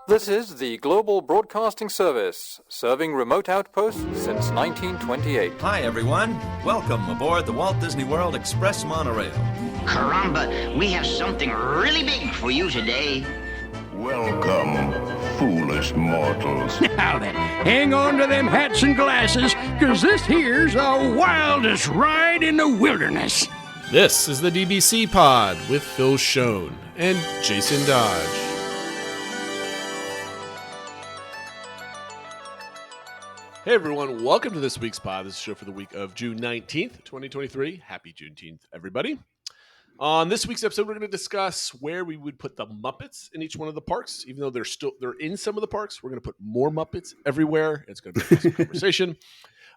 This is the Global Broadcasting Service, serving remote outposts since 1928. Hi, everyone. Welcome aboard the Walt Disney World Express monorail. Caramba, we have something really big for you today. Welcome, foolish mortals. Now then, hang on to them hats and glasses, because this here's the wildest ride in the wilderness. This is the DBC Pod with Phil Schoen and Jason Dodge. Hey everyone, welcome to this week's pod. This is the show for the week of June 19th, 2023. Happy Juneteenth, everybody. On this week's episode, we're going to discuss where we would put the Muppets in each one of the parks. Even though they're in some of the parks, we're going to put more Muppets everywhere. It's going to be an awesome conversation.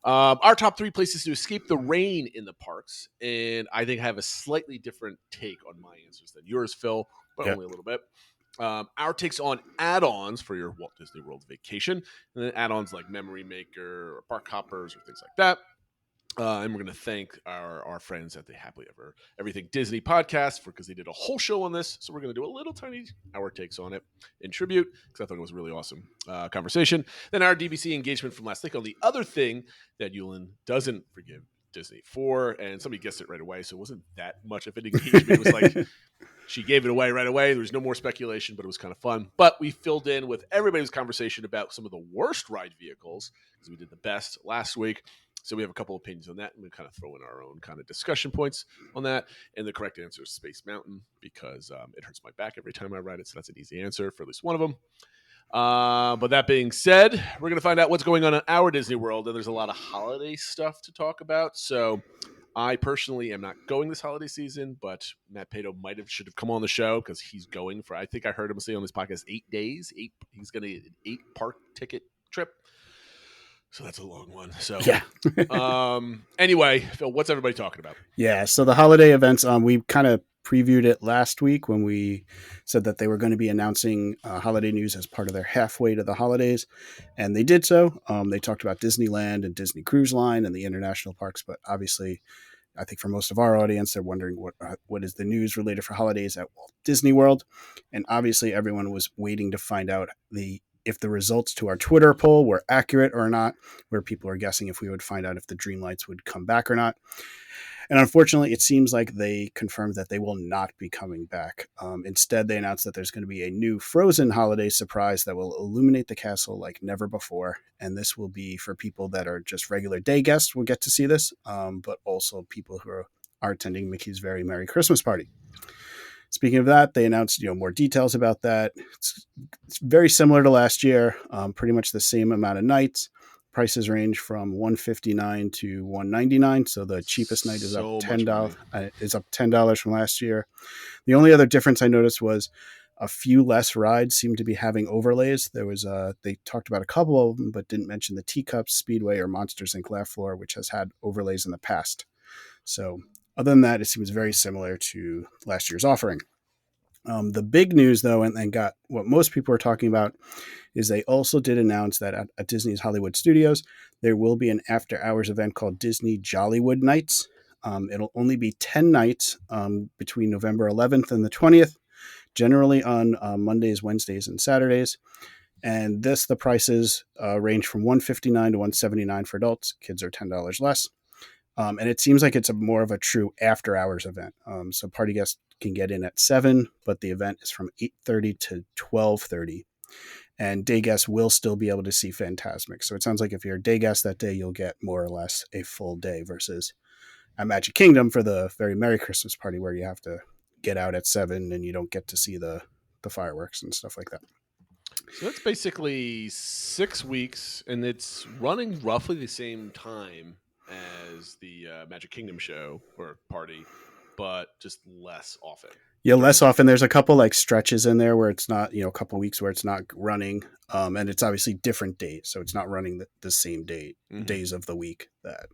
Our top three places to escape the rain in the parks, and I think I have a slightly different take on my answers than yours, Phil, but only a little bit. Our takes on add-ons for your Walt Disney World vacation, and then add-ons like Memory Maker or Park Hoppers or things like that. And we're going to thank our friends at the Happily Ever Everything Disney podcast because they did a whole show on this. So we're going to do a little tiny hour takes on it in tribute because I thought it was a really awesome conversation. Then our DBC engagement from last week on the other thing that Yulin doesn't forgive Disney for, and somebody guessed it right away, so it wasn't that much of an engagement. It was like she gave it away right away. There was no more speculation, but it was kind of fun. But we filled in with everybody's conversation about some of the worst ride vehicles because we did the best last week. So we have a couple opinions on that, and we kind of throw in our own kind of discussion points on that. And the correct answer is Space Mountain because it hurts my back every time I ride it, so that's an easy answer for at least one of them. But that being said, we're going to find out what's going on in our Disney World, and there's a lot of holiday stuff to talk about. So I personally am not going this holiday season, but Matt Pato should have come on the show because he's going for, I think I heard him say on this podcast, 8 days. He's going to get an 8-park ticket trip. So that's a long one. So yeah. Anyway, Phil, what's everybody talking about? Yeah. So the holiday events, we kind of previewed it last week when we said that they were going to be announcing holiday news as part of their halfway to the holidays. And they did so. They talked about Disneyland and Disney Cruise Line and the international parks. But obviously, I think for most of our audience, they're wondering what is the news related for holidays at Walt Disney World. And obviously, everyone was waiting to find out if the results to our Twitter poll were accurate or not, where people are guessing if we would find out if the Dreamlights would come back or not. And unfortunately, it seems like they confirmed that they will not be coming back. Instead, they announced that there's going to be a new Frozen holiday surprise that will illuminate the castle like never before. And this will be for people that are just regular day guests will get to see this, but also people who are attending Mickey's Very Merry Christmas Party. Speaking of that, they announced more details about that. It's very similar to last year, pretty much the same amount of nights. Prices range from $159 to $199, so the cheapest night is up $10. Is up $10 from last year. The only other difference I noticed was a few less rides seem to be having overlays. There was they talked about a couple of them, but didn't mention the Teacups, Speedway, or Monsters Inc. Laugh Floor, which has had overlays in the past. So other than that, it seems very similar to last year's offering. The big news, though, and got what most people are talking about, is they also did announce that at Disney's Hollywood Studios, there will be an after-hours event called Disney Jollywood Nights. It'll only be 10 nights between November 11th and the 20th, generally on Mondays, Wednesdays, and Saturdays. And the prices range from $159 to $179 for adults. Kids are $10 less. And it seems like it's more of a true after-hours event. So party guests can get in at 7, but the event is from 8:30 to 12:30. And day guests will still be able to see Fantasmic. So it sounds like if you're a day guest that day, you'll get more or less a full day versus at Magic Kingdom for the Very Merry Christmas Party where you have to get out at 7 and you don't get to see the fireworks and stuff like that. So that's basically 6 weeks, and it's running roughly the same time as the Magic Kingdom show or party, but just less often. Yeah, less often. There's a couple like stretches in there where it's not, a couple weeks where it's not running. And it's obviously different days. So it's not running the same days of the week that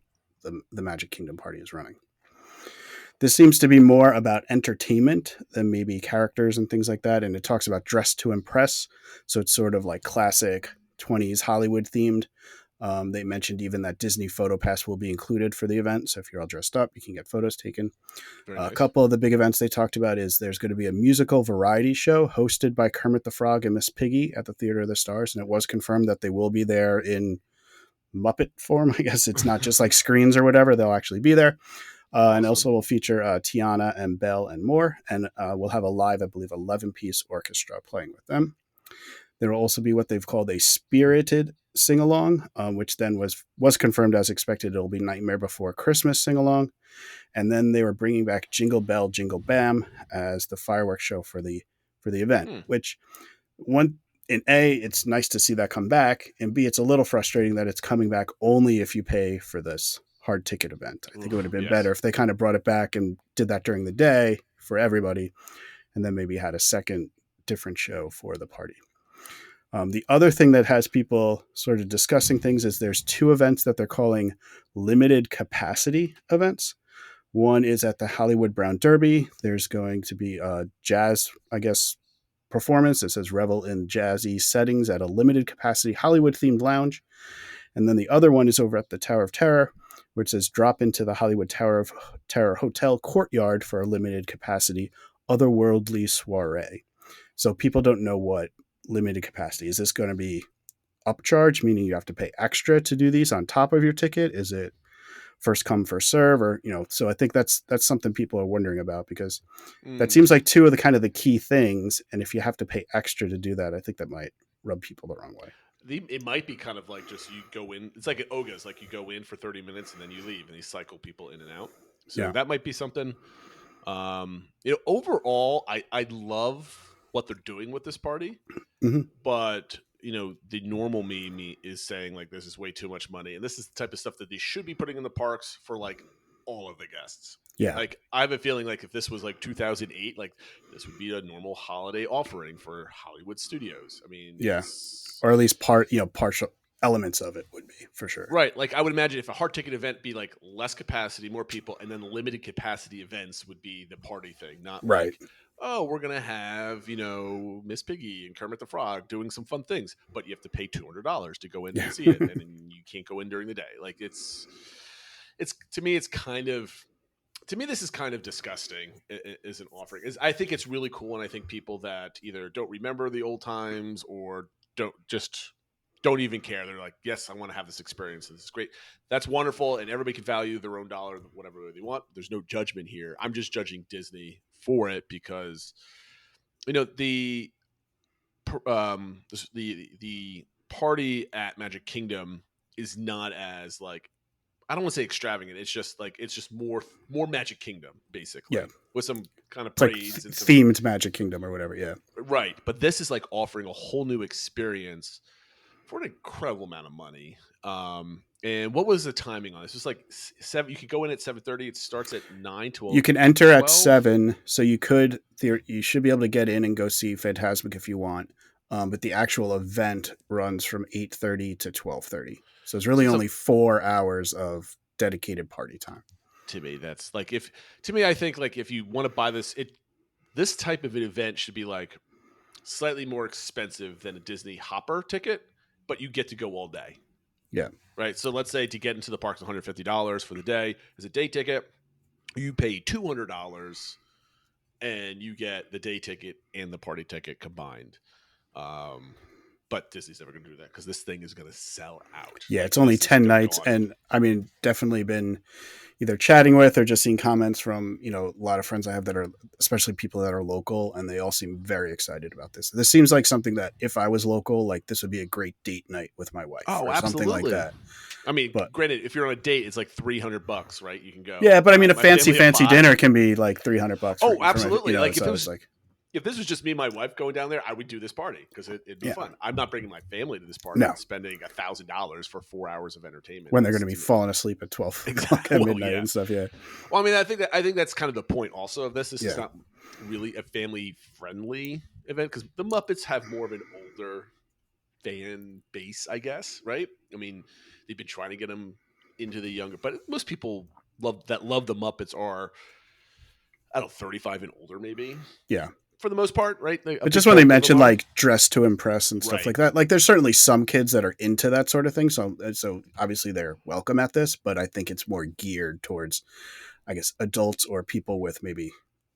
the Magic Kingdom party is running. This seems to be more about entertainment than maybe characters and things like that. And it talks about dress to impress. So it's sort of like classic 20s Hollywood themed. They mentioned even that Disney PhotoPass will be included for the event. So if you're all dressed up, you can get photos taken. Very nice. A couple of the big events they talked about is there's going to be a musical variety show hosted by Kermit the Frog and Miss Piggy at the Theater of the Stars. And it was confirmed that they will be there in Muppet form. I guess it's not just like screens or whatever. They'll actually be there. And also will feature Tiana and Belle and more. And we'll have a live, I believe, 11-piece orchestra playing with them. There will also be what they've called a spirited sing-along, which then was confirmed as expected. It'll be Nightmare Before Christmas sing-along. And then they were bringing back Jingle Bell, Jingle Bam as the fireworks show for the event, which it's nice to see that come back, and B, it's a little frustrating that it's coming back only if you pay for this hard ticket event. I think it would have been better if they kind of brought it back and did that during the day for everybody, and then maybe had a second different show for the party. The other thing that has people sort of discussing things is there's 2 events that they're calling limited capacity events. One is at the Hollywood Brown Derby. There's going to be a jazz, I guess, performance. It says revel in jazzy settings at a limited capacity Hollywood themed lounge. And then the other one is over at the Tower of Terror, which says drop into the Hollywood Tower of Terror Hotel courtyard for a limited capacity otherworldly soiree. So people don't know what limited capacity is. This going to be upcharge, meaning you have to pay extra to do these on top of your ticket? Is it first come first serve, or so I think that's something people are wondering about, because that seems like 2 of the kind of the key things, and if you have to pay extra to do that, I think that might rub people the wrong way. It might be kind of like just you go in. It's like at Oga's, like you go in for 30 minutes and then you leave, and they cycle people in and out. So that might be something. Overall, I love what they're doing with this party, but the normal me is saying like this is way too much money, and this is the type of stuff that they should be putting in the parks for like all of the guests. Yeah, like I have a feeling like if this was like 2008, like this would be a normal holiday offering for Hollywood studios. I mean, or at least partial elements of it would be for sure. Right. Like I would imagine if a hard ticket event be like less capacity, more people, and then limited capacity events would be the party thing, not right. Like, oh, we're going to have, Miss Piggy and Kermit the Frog doing some fun things, but you have to pay $200 to go in and see it. And then you can't go in during the day. Like it's to me, this is kind of disgusting as an offering. I think it's really cool. And I think people that either don't remember the old times or don't even care. They're like, yes, I want to have this experience. This is great. That's wonderful. And everybody can value their own dollar, whatever way they want. There's no judgment here. I'm just judging Disney for it because, the party at Magic Kingdom is not as like, I don't want to say extravagant. It's just more Magic Kingdom, basically. Yeah. With some kind of parades. Like themed Magic Kingdom or whatever. Yeah. Right. But this is like offering a whole new experience for an incredible amount of money. And what was the timing on this? It's like 7. You could go in at 7:30. It starts at 9 to 11. You can enter 12. At 7, so you should be able to get in and go see Fantasmic if you want. But the actual event runs from 8:30 to 12:30. So it's really only 4 hours of dedicated party time. To me, that's like I think like if you want to buy this type of an event should be like slightly more expensive than a Disney Hopper ticket, but you get to go all day. Yeah. Right. So let's say to get into the parks, $150 for the day is a day ticket. You pay $200 and you get the day ticket and the party ticket combined. But Disney's never going to do that because this thing is going to sell out. Yeah, it's only 10 nights. And I mean, definitely been either chatting with or just seeing comments from, a lot of friends I have that are, especially people that are local, and they all seem very excited about this. This seems like something that if I was local, like this would be a great date night with my wife. Oh, or absolutely. Something like that. I mean, granted, if you're on a date, it's like $300, right? You can go. Yeah, but I mean, a fancy dinner can be like $300. Oh, absolutely. Like if it was like, if this was just me and my wife going down there, I would do this party because it'd be fun. I'm not bringing my family to this party and spending $1,000 for 4 hours of entertainment when they're going to be falling asleep at 12 o'clock at midnight and stuff. Yeah. Well, I mean, I think that's kind of the point also of this. This is not really a family friendly event because the Muppets have more of an older fan base, I guess. Right. I mean, they've been trying to get them into the younger, but most people love the Muppets are, I don't know, 35 and older, maybe. Yeah. for the most part, right? But just when they mention like dress to impress and stuff like that, like there's certainly some kids that are into that sort of thing. So obviously they're welcome at this, but I think it's more geared towards, I guess, adults or people with maybe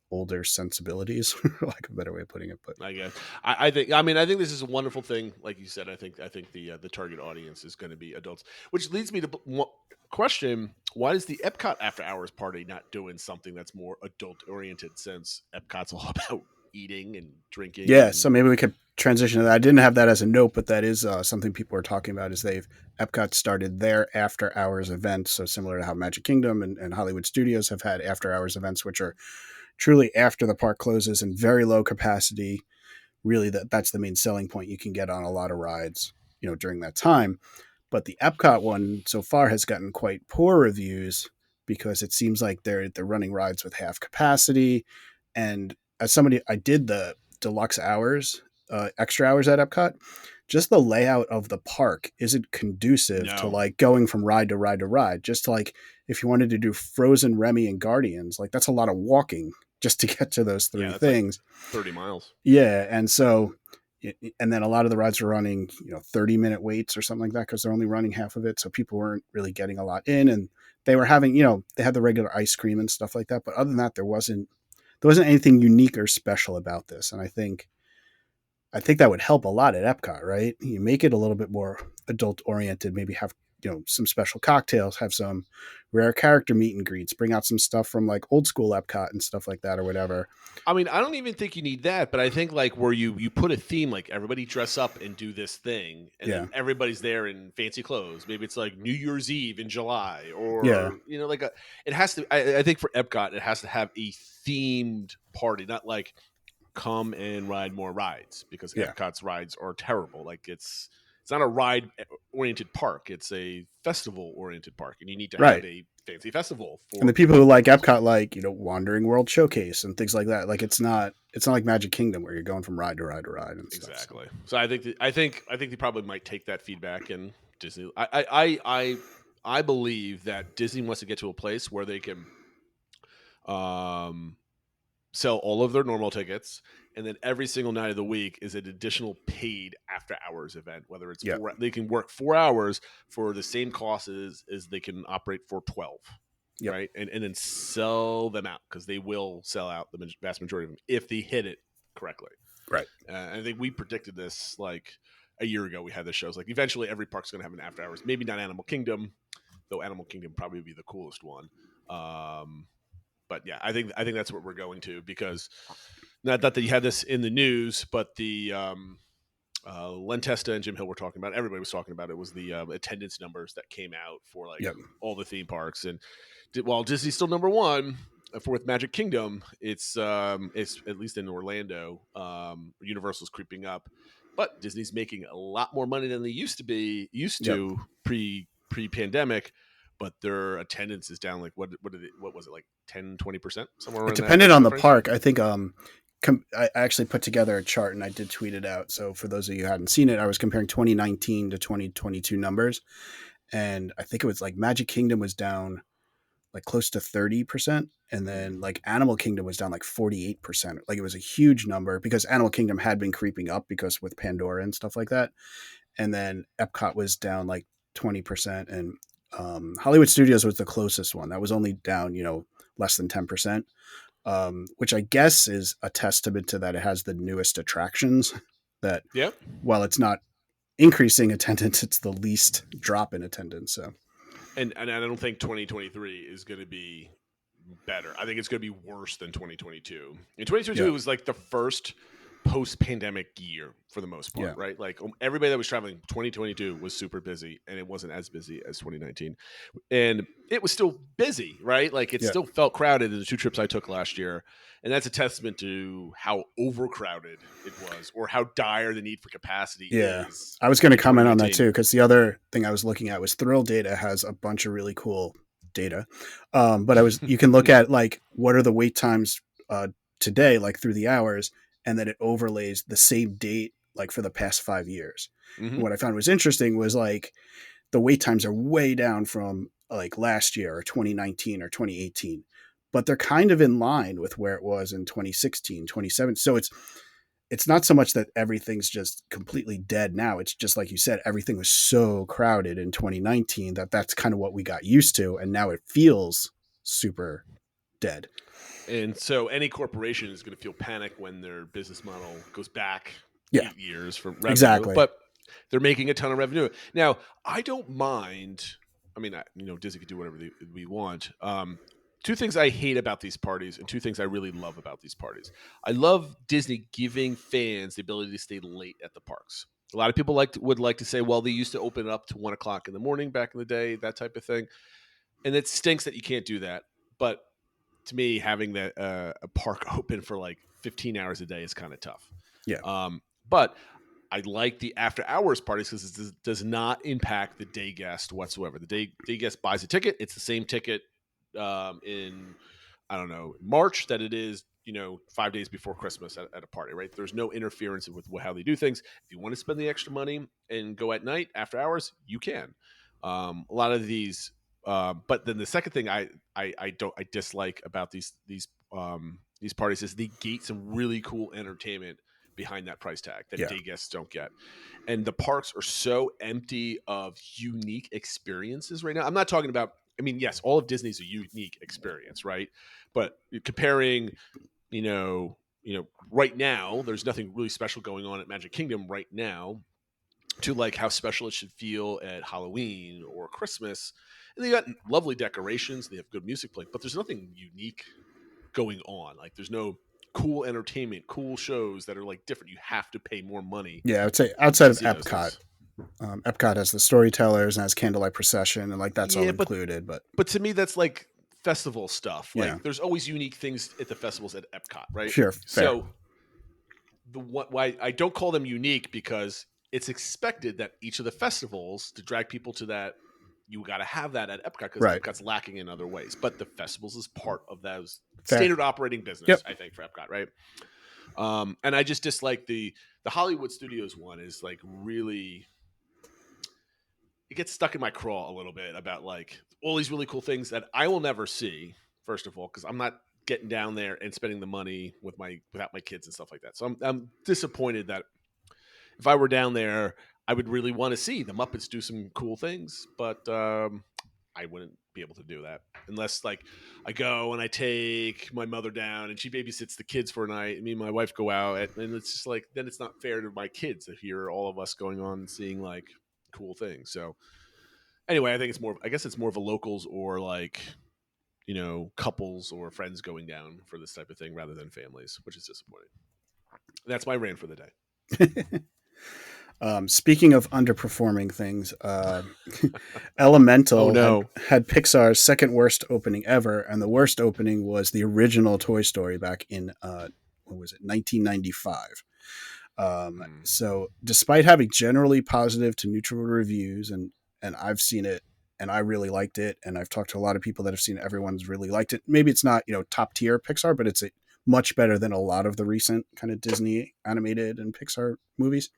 older sensibilities, for lack of a better way of putting it. But I guess I think this is a wonderful thing. Like you said, I think the target audience is going to be adults, which leads me to question: why is the Epcot after hours party not doing something that's more adult oriented? Since Epcot's all about eating and drinking. Yeah, so maybe we could transition to that. I didn't have that as a note, but that is something people are talking about. Is Epcot started their after hours events, so similar to how Magic Kingdom and Hollywood Studios have had after hours events, which are truly after the park closes and very low capacity. Really, that's the main selling point. You can get on a lot of rides, during that time. But the Epcot one so far has gotten quite poor reviews because it seems like they're running rides with half capacity. And as somebody, I did the deluxe hours, extra hours at Epcot. Just the layout of the park isn't conducive to like going from ride to ride to ride. Just to like if you wanted to do Frozen, Remy, and Guardians, like that's a lot of walking just to get to those three things. Like 30 miles. Yeah, and so, and then a lot of the rides are running 30-minute waits or something like that because they're only running half of it, so people weren't really getting a lot in, and they were having they had the regular ice cream and stuff like that, but other than that, there wasn't anything unique or special about this, and I think that would help a lot at Epcot, right? You make it a little bit more adult oriented, maybe have, some special cocktails, have some rare character meet and greets, bring out some stuff from like old school Epcot and stuff like that or whatever. I mean, I don't even think you need that, but I think like where you put a theme, like everybody dress up and do this thing and then everybody's there in fancy clothes. Maybe it's like New Year's Eve in July or, it has to, I think for Epcot, it has to have a themed party, not like come and ride more rides because Epcot's rides are terrible. Like it's not a ride-oriented park. It's a festival-oriented park, and you need to have a fancy festival. And the people who like Epcot, like Wandering World Showcase and things like that. Like it's not like Magic Kingdom where you're going from ride to ride to ride. And exactly. Stuff, so I think they probably might take that feedback and Disney. I believe that Disney wants to get to a place where they can sell all of their normal tickets, and then every single night of the week is an additional paid after hours event, whether it's they can work 4 hours for the same cost as they can operate for 12, right? And then sell them out because they will sell out the vast majority of them if they hit it correctly. Right. I think we predicted this like a year ago. We had this shows like eventually every park's going to have an after hours, maybe not Animal Kingdom, though Animal Kingdom probably would be the coolest one. But yeah, I think that's what we're going to because not that you had this in the news, but the Len Testa and Jim Hill were talking about. Everybody was talking about it. Was the attendance numbers that came out for like all the theme parks, and while Disney's still number one for with Magic Kingdom, it's at least in Orlando, Universal's creeping up, but Disney's making a lot more money than they used to pre-pandemic. But their attendance is down like what was it like 10-20% somewhere around. It depended on the park. I think I actually put together a chart and I did tweet it out. So for those of you who hadn't seen it, I was comparing 2019 to 2022 numbers, and I think it was like Magic Kingdom was down like close to 30%, and then like Animal Kingdom was down like 48%. Like it was a huge number because Animal Kingdom had been creeping up because with Pandora and stuff like that, and then Epcot was down like 20%, and Hollywood Studios was the closest one. That was only down, less than 10%, which I guess is a testament to that it has the newest attractions that while it's not increasing attendance, it's the least drop in attendance. So, and I don't think 2023 is going to be better. I think it's going to be worse than 2022. In 2022, it was like the first post-pandemic year for the most part, right? Like everybody that was traveling 2022 was super busy, and it wasn't as busy as 2019, and it was still busy, right? Like it still felt crowded in the 2 trips I took last year, and that's a testament to how overcrowded it was or how dire the need for capacity is. I was going to comment on that too, because the other thing I was looking at was Thrill Data has a bunch of really cool data, but you can look at like what are the wait times today, like through the hours, and then it overlays the same date like for the past 5 years. Mm-hmm. What I found was interesting was like the wait times are way down from like last year or 2019 or 2018, but they're kind of in line with where it was in 2016, 2017. So it's not so much that everything's just completely dead now. It's just like you said, everything was so crowded in 2019 that that's kind of what we got used to, and now it feels super dead. And so any corporation is going to feel panic when their business model goes back 8 years from revenue. Exactly. But they're making a ton of revenue. Now, I don't mind. I mean, Disney can do whatever we want. Two things I hate about these parties and two things I really love about these parties. I love Disney giving fans the ability to stay late at the parks. A lot of people would like to say, well, they used to open it up to 1 o'clock in the morning back in the day, that type of thing. And it stinks that you can't do that. But to me, having that a park open for like 15 hours a day is kind of tough. Yeah. But I like the after hours parties because it does not impact the day guest whatsoever. The day guest buys a ticket. It's the same ticket in, I don't know, March that it is, 5 days before Christmas at a party, right? There's no interference with how they do things. If you want to spend the extra money and go at night after hours, you can. A lot of these, but then the second thing I dislike about these parties is they gate some really cool entertainment behind that price tag that day guests don't get. And the parks are so empty of unique experiences right now. I'm not talking about, yes, all of Disney's a unique experience, right? But comparing, right now, there's nothing really special going on at Magic Kingdom right now to like how special it should feel at Halloween or Christmas. And they got lovely decorations. They have good music playing, but there's nothing unique going on. Like there's no cool entertainment, cool shows that are like different. You have to pay more money. Yeah, I would say outside of Epcot. Epcot has the storytellers and has candlelight procession, and like that's all included. But to me, that's like festival stuff. Like there's always unique things at the festivals at Epcot, right? Sure. Fair. So why I don't call them unique because it's expected that each of the festivals to drag people to that. You got to have that at Epcot because Epcot's lacking in other ways. But the festivals is part of those standard operating business, I think, for Epcot, right? And I just dislike the Hollywood Studios one is like really, it gets stuck in my craw a little bit about like all these really cool things that I will never see, first of all, because I'm not getting down there and spending the money without my kids and stuff like that. So I'm disappointed that if I were down there, I would really want to see the Muppets do some cool things, but I wouldn't be able to do that unless like I go and I take my mother down and she babysits the kids for a night and me and my wife go out and it's just like, then it's not fair to my kids to hear all of us going on and seeing like cool things. So anyway, I think it's more of a locals or like, couples or friends going down for this type of thing rather than families, which is disappointing. That's my rant for the day. Speaking of underperforming things, Elemental had Pixar's second worst opening ever, and the worst opening was the original Toy Story back in 1995. So, despite having generally positive to neutral reviews, and I've seen it and I really liked it, and I've talked to a lot of people that have seen it, everyone's really liked it. Maybe it's not top tier Pixar, but it's much better than a lot of the recent kind of Disney animated and Pixar movies.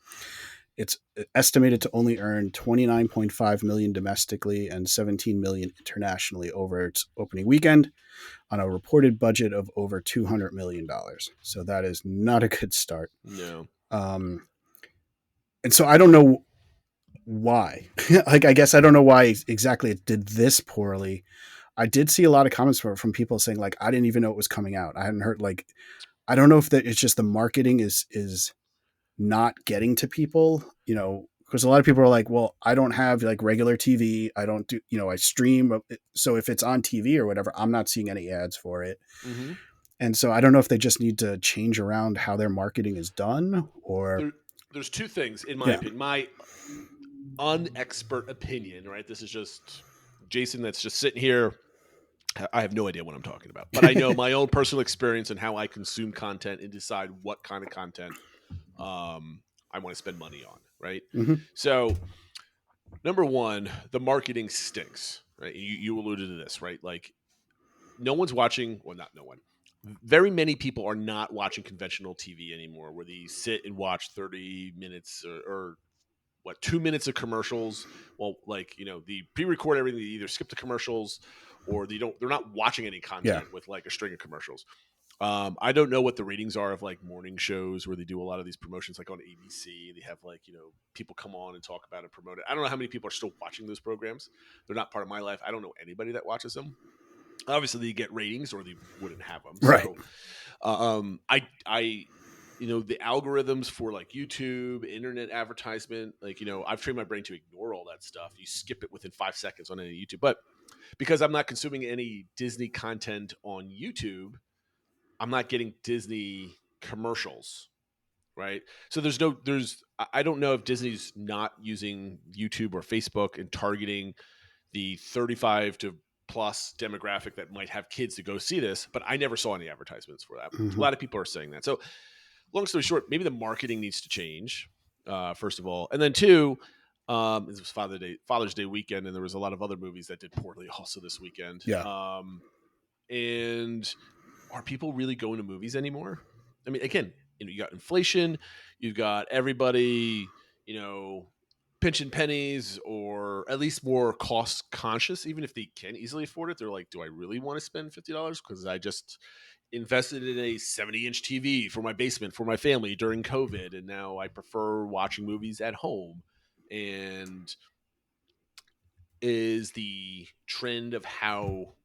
It's estimated to only earn $29.5 million domestically and $17 million internationally over its opening weekend on a reported budget of over $200 million. So that is not a good start. No. And so I don't know why. I guess I don't know why exactly it did this poorly. I did see a lot of comments from people saying like, I didn't even know it was coming out. I hadn't heard I don't know if it's just the marketing is not getting to people, because a lot of people are like, well, I don't have like regular TV. I don't do, I stream. So if it's on TV or whatever, I'm not seeing any ads for it. Mm-hmm. And so I don't know if they just need to change around how their marketing is done or. There's two things in my opinion, my unexpert opinion, right? This is just Jason that's just sitting here. I have no idea what I'm talking about, but I know my own personal experience and how I consume content and decide what kind of content I want to spend money on, right? Mm-hmm. So, number one, the marketing stinks, right? You alluded to this, right? Like, no one's watching, well, not no one. Very many people are not watching conventional TV anymore, where they sit and watch 30 minutes or 2 minutes of commercials. Well, they pre-record everything. They either skip the commercials or they're not watching any content Yeah. with like a string of commercials. I don't know what the ratings are of like morning shows where they do a lot of these promotions, like on ABC. They have like, people come on and talk about it, promote it. I don't know how many people are still watching those programs. They're not part of my life. I don't know anybody that watches them. Obviously, they get ratings, or they wouldn't have them. Right. So, the algorithms for like YouTube, internet advertisement, like, I've trained my brain to ignore all that stuff. You skip it within 5 seconds on any YouTube. But because I'm not consuming any Disney content on YouTube, I'm not getting Disney commercials, right? So I don't know if Disney's not using YouTube or Facebook and targeting the 35 to plus demographic that might have kids to go see this, but I never saw any advertisements for that. A lot of people are saying that. So long story short, maybe the marketing needs to change, first of all. And then two, it was Father's Day weekend, and there was a lot of other movies that did poorly also this weekend. Yeah. And are people really going to movies anymore? I mean, again, you got inflation, you've got everybody, pinching pennies, or at least more cost conscious. Even if they can easily afford it, they're like, do I really want to spend $50 because I just invested in a 70-inch TV for my basement for my family during COVID, and now I prefer watching movies at home? And is the trend of how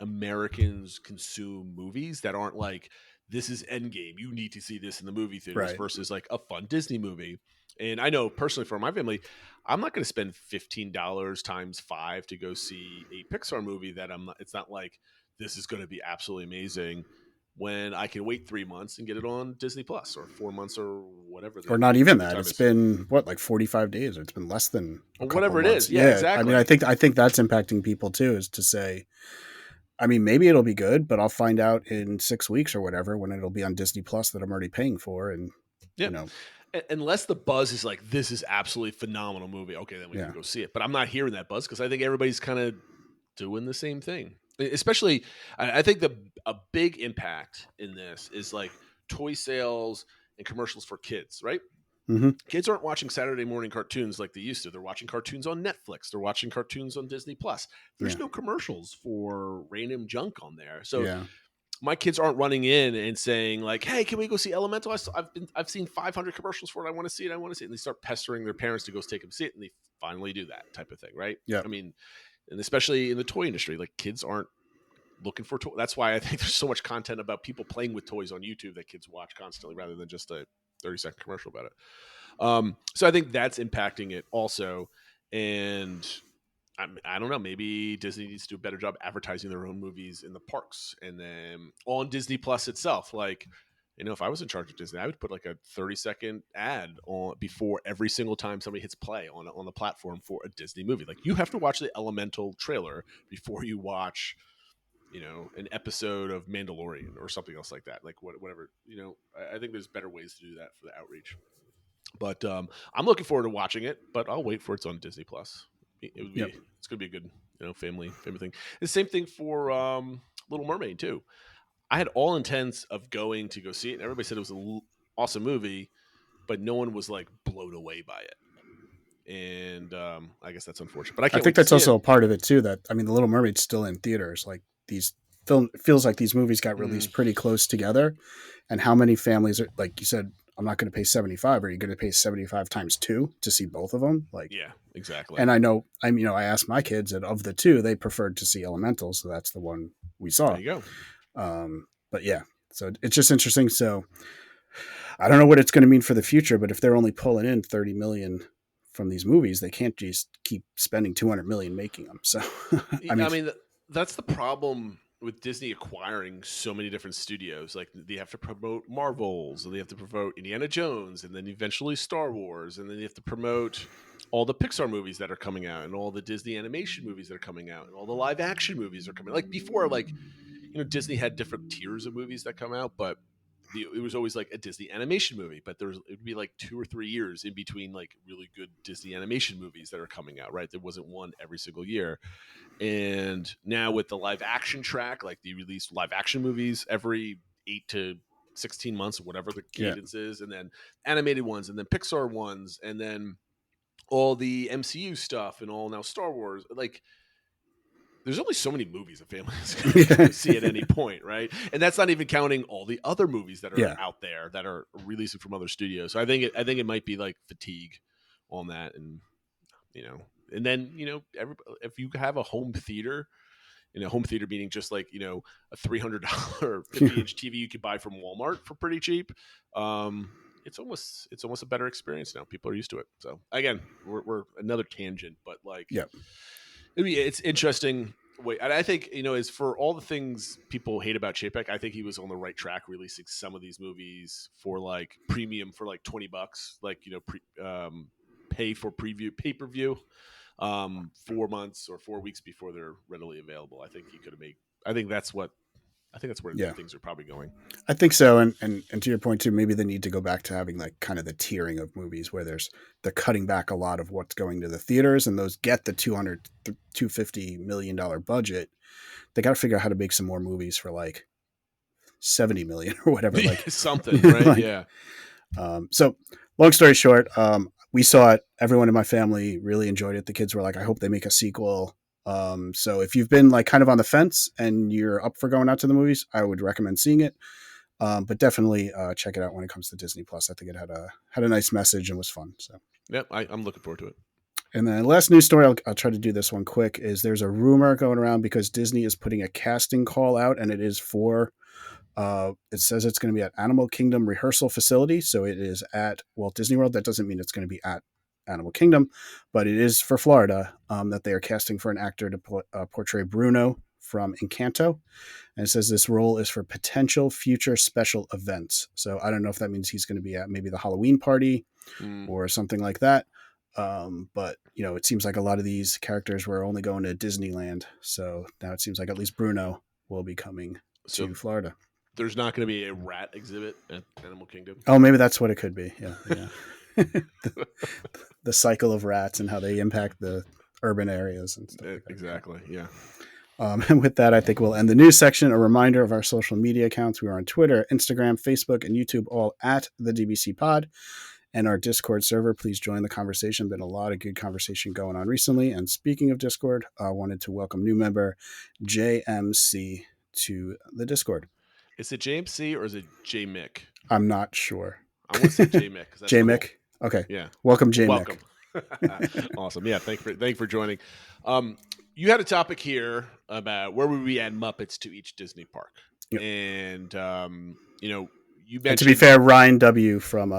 Americans consume movies that aren't like, this is Endgame, you need to see this in the movie theaters, Right. versus like a fun Disney movie. And I know personally for my family, I'm not going to spend $15 times 5 to go see a Pixar movie that it's not like this is going to be absolutely amazing, when I can wait 3 months and get it on Disney Plus, or 4 months, or whatever. Or not even the that. time It's is. been like 45 days, or it's been less than a couple Whatever it months. is. Yeah, exactly. I mean, I think that's impacting people too, is to say, I mean, maybe it'll be good, but I'll find out in 6 weeks or whatever, when it'll be on Disney Plus that I'm already paying for. And, unless the buzz is like, this is absolutely phenomenal movie, okay, then we can go see it. But I'm not hearing that buzz, because I think everybody's kind of doing the same thing. Especially, I think a big impact in this is like toy sales and commercials for kids, right? Mm-hmm. Kids aren't watching Saturday morning cartoons like they used to. They're watching cartoons on Netflix. They're watching cartoons on Disney Plus. There's no commercials for random junk on there. So my kids aren't running in and saying like, "Hey, can we go see Elemental? I've seen 500 commercials for it. I want to see it. I want to see it." And they start pestering their parents to go take them see it, and they finally do that type of thing, right? Yeah. I mean, and especially in the toy industry, like, kids aren't looking for toys. That's why I think there's so much content about people playing with toys on YouTube that kids watch constantly, rather than just a 30-second commercial about it. So I think that's impacting it also. And I don't know, maybe Disney needs to do a better job advertising their own movies in the parks, and then on Disney Plus itself. Like, if I was in charge of Disney, I would put like a 30-second ad on before every single time somebody hits play on the platform for a Disney movie. Like, you have to watch the Elemental trailer before you watch, an episode of Mandalorian or something else like that. Like, whatever, I think there's better ways to do that for the outreach. But I'm looking forward to watching it, but I'll wait for it's on Disney Plus. It's going to be a good, family thing. The same thing for Little Mermaid too. I had all intents of going to go see it, and everybody said it was an awesome movie, but no one was like blown away by it. And I guess that's unfortunate. But I think that's also a part of it too. That, I mean, The Little Mermaid's still in theaters. Like, it feels like these movies got released pretty close together. And how many families are, like you said, I'm not going to pay 75. Are you going to pay 75 times 2 to see both of them? Like, yeah, exactly. And I know, I asked my kids, and of the two, they preferred to see Elemental, so that's the one we saw. There you go. But yeah, so it's just interesting. So I don't know what it's going to mean for the future, but if they're only pulling in 30 million from these movies, they can't just keep spending 200 million making them. So I mean, that's the problem with Disney acquiring so many different studios. Like, they have to promote Marvels, and they have to promote Indiana Jones, and then eventually Star Wars, and then they have to promote all the Pixar movies that are coming out, and all the Disney animation movies that are coming out, and all the live action movies are coming. Like, before, like, Disney had different tiers of movies that come out, but it was always like a Disney animation movie, but it would be like 2 or 3 years in between like really good Disney animation movies that are coming out, right? There wasn't one every single year. And now with the live action track, like, they release live action movies every 8 to 16 months, or whatever the cadence is, and then animated ones, and then Pixar ones, and then all the MCU stuff, and all now Star Wars. Like, there's only so many movies a family is going to see at any point, right? And that's not even counting all the other movies that are out there that are releasing from other studios. So I think it might be like fatigue on that, and and then if you have a home theater, home theater meaning just like a $300 50-inch TV you could buy from Walmart for pretty cheap. It's almost a better experience now. People are used to it. So again, we're another tangent, but like, it's interesting. Wait, and I think is for all the things people hate about Chapek, I think he was on the right track releasing some of these movies for like premium for like $20, like pay for preview pay-per-view 4 months or 4 weeks before they're readily available. I think he could have made. I think that's where things are probably going. I think so, and to your point too, maybe they need to go back to having like kind of the tiering of movies where they're cutting back a lot of what's going to the theaters, and those get the $250 million budget. They got to figure out how to make some more movies for like 70 million or whatever, like something, right? like, yeah. So long story short, we saw it. Everyone in my family really enjoyed it. The kids were like, I hope they make a sequel. So if you've been like kind of on the fence and you're up for going out to the movies, I would recommend seeing it. But definitely check it out when it comes to Disney Plus. I think it had a nice message and was fun. So yeah, I'm looking forward to it. And then last news story, I'll try to do this one quick, is there's a rumor going around because Disney is putting a casting call out, and it is for it says it's going to be at Animal Kingdom rehearsal facility. So it is at Walt Disney World. That doesn't mean it's going to be at Animal Kingdom, but it is for Florida, that they are casting for an actor to portray Bruno from Encanto. And it says this role is for potential future special events. So I don't know if that means he's going to be at maybe the Halloween party or something like that. But it seems like a lot of these characters were only going to Disneyland. So now it seems like at least Bruno will be coming to Florida. There's not going to be a rat exhibit at Animal Kingdom. Oh, maybe that's what it could be. Yeah. the cycle of rats and how they impact the urban areas and stuff like that. Exactly. Yeah. And with that, I think we'll end the news section. A reminder of our social media accounts. We are on Twitter, Instagram, Facebook, and YouTube, all at the DBC Pod. And our Discord server, please join the conversation. Been a lot of good conversation going on recently. And speaking of Discord, I wanted to welcome new member JMC to the Discord. Is it JMC or is it JMick? I'm not sure. I want to say JMick. JMick? Cool. Okay. Yeah. Welcome, JMick. Welcome. Awesome. Yeah. Thank you for joining. You had a topic here about where would we add Muppets to each Disney park. Yep. And, you mentioned. And to be fair, Ryan W. from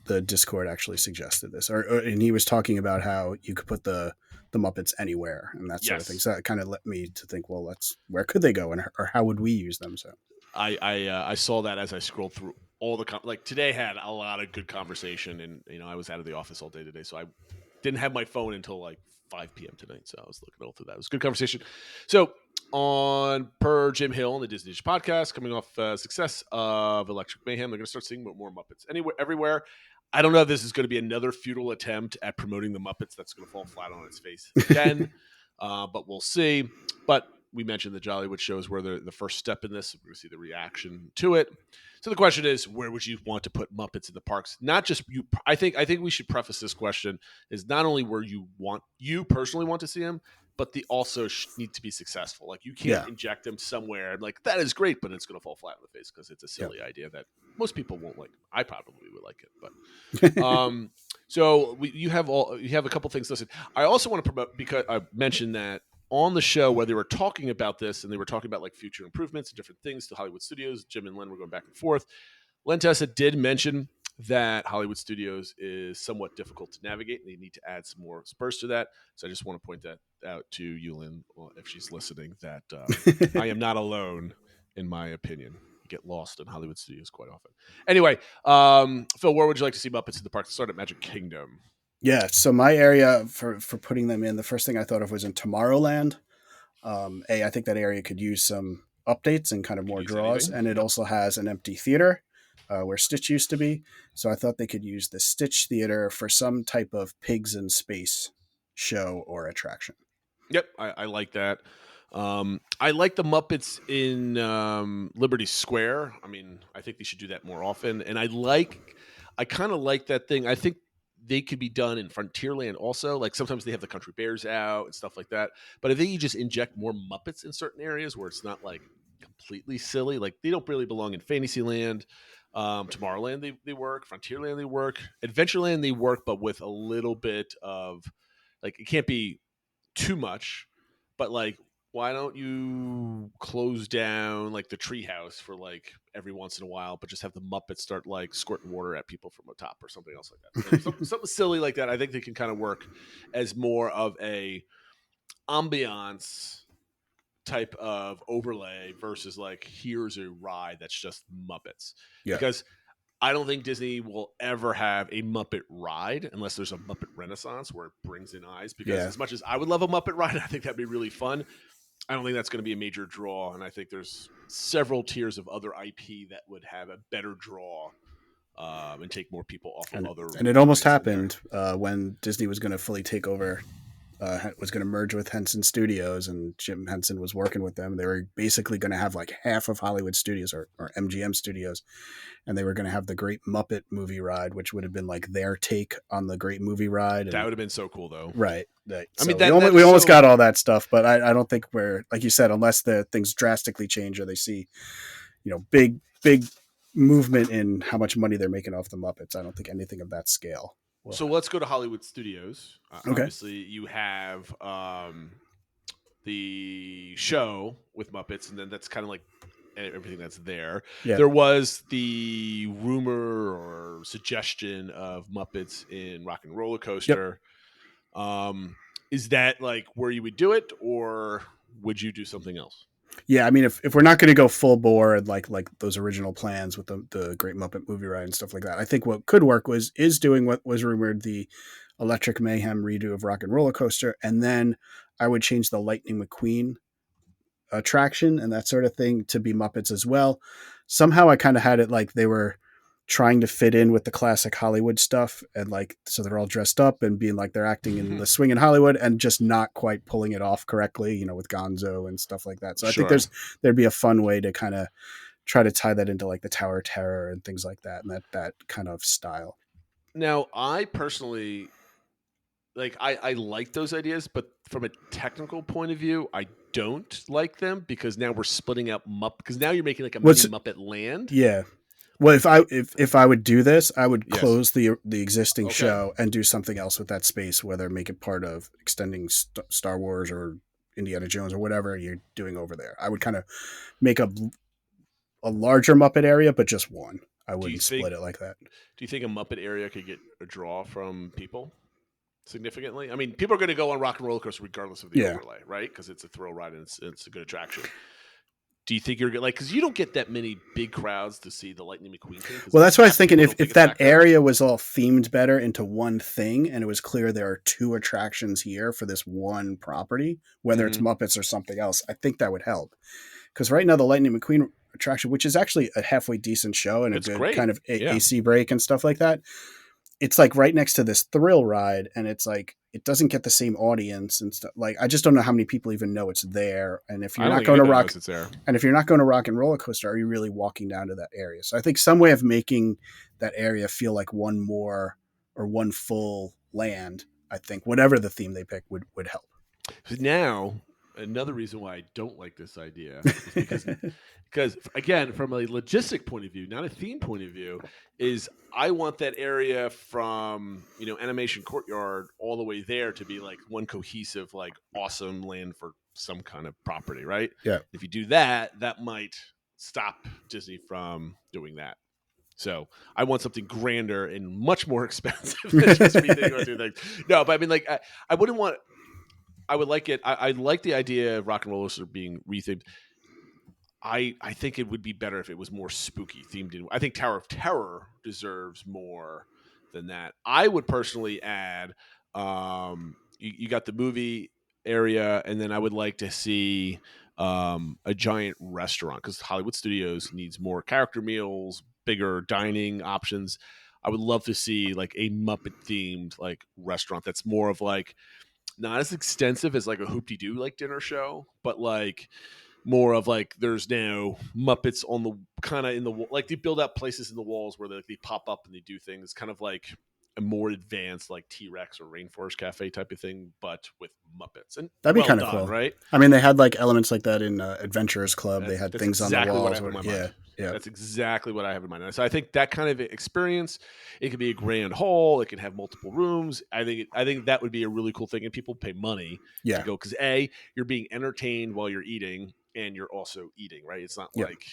the Discord actually suggested this, and he was talking about how you could put the Muppets anywhere and that sort of thing. So that kind of led me to think, well, where could they go, or how would we use them? So I saw that as I scrolled through all the today had a lot of good conversation, and I was out of the office all day today, so I didn't have my phone until like 5 p.m. tonight. So I was looking all through that. It was a good conversation. So per Jim Hill on the Disney Dish podcast, coming off success of Electric Mayhem, they're going to start seeing more Muppets everywhere. I don't know if this is going to be another futile attempt at promoting the Muppets that's going to fall flat on its face again, but we'll see. But we mentioned the Jollywood shows were the first step in this. We're going to see the reaction to it. So the question is, where would you want to put Muppets in the parks? Not just you. I think we should preface this question is not only where you personally want to see them, but they also need to be successful. Like you can't inject them somewhere. Like that is great, but it's going to fall flat in the face because it's a silly idea that most people won't like. I probably would like it, but so you have a couple things listed. I also want to promote because I mentioned that on the show where they were talking about this and they were talking about like future improvements and different things to Hollywood Studios. Jim and Len were going back and forth. Len Tessa did mention that Hollywood Studios is somewhat difficult to navigate and they need to add some more spurs to that. So I just want to point that out to you, Lynn, if she's listening, that I am not alone in my opinion. You get lost in Hollywood Studios quite often. Anyway, Phil, where would you like to see Muppets in the park? Start at Magic Kingdom. Yeah, so my area for putting them in, the first thing I thought of was in Tomorrowland. I think that area could use some updates and kind of more draws, and it also has an empty theater where Stitch used to be. So I thought they could use the Stitch Theater for some type of Pigs in Space show or attraction. Yep, I like that. I like the Muppets in Liberty Square. I mean, I think they should do that more often, and I kind of like that thing. I think they could be done in Frontierland also. Like sometimes they have the Country Bears out and stuff like that. But I think you just inject more Muppets in certain areas where it's not like completely silly. Like they don't really belong in Fantasyland. Tomorrowland they work. Frontierland they work. Adventureland they work, but with a little bit of like it can't be too much. But like, why don't you close down like the treehouse for like every once in a while, but just have the Muppets start like squirting water at people from the top or something else like that. Something silly like that. I think they can kind of work as more of a ambiance type of overlay versus like here's a ride that's just Muppets. Yeah. Because I don't think Disney will ever have a Muppet ride unless there's a Muppet Renaissance where it brings in eyes. Because as much as I would love a Muppet ride, I think that'd be really fun. I don't think that's going to be a major draw, and I think there's several tiers of other IP that would have a better draw and take more people off of other. And it almost happened when Disney was going to fully take over, was going to merge with Henson Studios, and Jim Henson was working with them. They were basically going to have like half of Hollywood Studios or MGM Studios, and they were going to have the Great Muppet Movie Ride, which would have been like their take on the Great Movie Ride. And, that would have been so cool, though. Right. I mean, we almost got all that stuff, but I don't think we're, like you said, unless the things drastically change or they see, big movement in how much money they're making off the Muppets. I don't think anything of that scale. So let's go to Hollywood Studios. Okay. Obviously, you have the show with Muppets, and then that's kind of like everything that's there. Yeah. There was the rumor or suggestion of Muppets in Rock and Roller Coaster. Yep. Is that like where you would do it, or would you do something else? Yeah, I mean, if we're not going to go full bore and like those original plans with the Great Muppet Movie Ride and stuff like that, I think what could work is doing what was rumored, the Electric Mayhem redo of Rock and Roller Coaster, and then I would change the Lightning McQueen attraction and that sort of thing to be Muppets as well. Somehow I kind of had it like they were trying to fit in with the classic Hollywood stuff, and like so they're all dressed up and being like they're acting in the swing in Hollywood and just not quite pulling it off correctly, with Gonzo and stuff like that. So I think there'd be a fun way to kind of try to tie that into like the Tower of Terror and things like that, and that kind of style. Now, I personally I like those ideas, but from a technical point of view, I don't like them because now we're splitting up because now you're making like a mini Muppet land. Yeah. Well, if I would do this, I would close the existing show and do something else with that space, whether make it part of extending Star Wars or Indiana Jones or whatever you're doing over there. I would kind of make a larger Muppet area, but just one. I wouldn't split it like that. Do you think a Muppet area could get a draw from people significantly? I mean, people are going to go on Rock and Roller Coaster regardless of the overlay, right? Because it's a thrill ride and it's a good attraction. Do you think you're like, because you don't get that many big crowds to see the Lightning McQueen thing? Well, that's what I was thinking. If that area was all themed better into one thing, and it was clear there are two attractions here for this one property, whether it's Muppets or something else, I think that would help. Because right now the Lightning McQueen attraction, which is actually a halfway decent show and a good kind of AC break and stuff like that, it's like right next to this thrill ride, and it's like it doesn't get the same audience and stuff. Like I just don't know how many people even know it's there. And if you're not going to Rock and Roller Coaster, are you really walking down to that area? So I think some way of making that area feel like one more or one full land, I think whatever the theme they pick would help. Now, another reason why I don't like this idea is because again, from a logistic point of view, not a theme point of view, is I want that area from, Animation Courtyard all the way there to be like one cohesive, like awesome land for some kind of property, right? Yeah. If you do that, that might stop Disney from doing that. So I want something grander and much more expensive than just rethinking or two things. No, but I mean, like, I wouldn't want. I would like it. I like the idea of Rock and Roller Coaster being rethemed. I think it would be better if it was more spooky themed. I think Tower of Terror deserves more than that. I would personally add, you got the movie area, and then I would like to see a giant restaurant because Hollywood Studios needs more character meals, bigger dining options. I would love to see like a Muppet themed like restaurant that's more of like not as extensive as like a hoop-de-doo like dinner show, but like more of like there's now Muppets on the kind of in the like they build out places in the walls where they pop up and they do things kind of like a more advanced like T-Rex or Rainforest Cafe type of thing, but with Muppets. And That'd be well kind of done, cool, right? I mean, they had like elements like that in Adventurers Club. They had That's things on the exactly what I walls. have in my Yeah, mind. yeah, That's exactly what I have in mind. So I think that kind of experience, it could be a grand hall. It can have multiple rooms. I think that would be a really cool thing, and people pay money yeah, to go because you're being entertained while you're eating, and you're also eating. Right? It's not yeah. like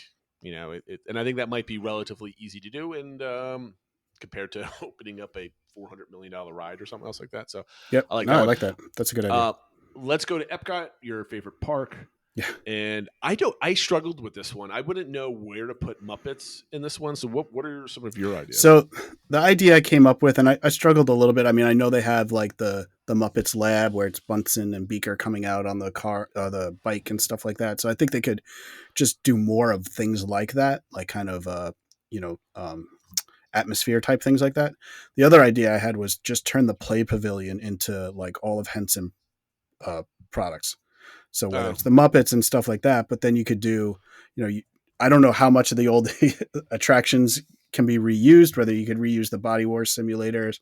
and I think that might be relatively easy to do, and compared to opening up a $400 million ride or something else like that. So Yep. I like No, that I one. like that. That's a good idea. Let's go to Epcot, your favorite park. Yeah. And I struggled with this one. I wouldn't know where to put Muppets in this one. So what are some of your ideas? So the idea I came up with, and I struggled a little bit. I mean, I know they have like the Muppets lab where it's Bunsen and Beaker coming out on the car, the bike and stuff like that. So I think they could just do more of things like that, like kind of, you know, atmosphere type things like that. The other idea I had was just turn the play pavilion into like all of Henson products. So whether it's the Muppets and stuff like that, but then you could do, I don't know how much of the old attractions can be reused, whether you could reuse the Body Wars simulators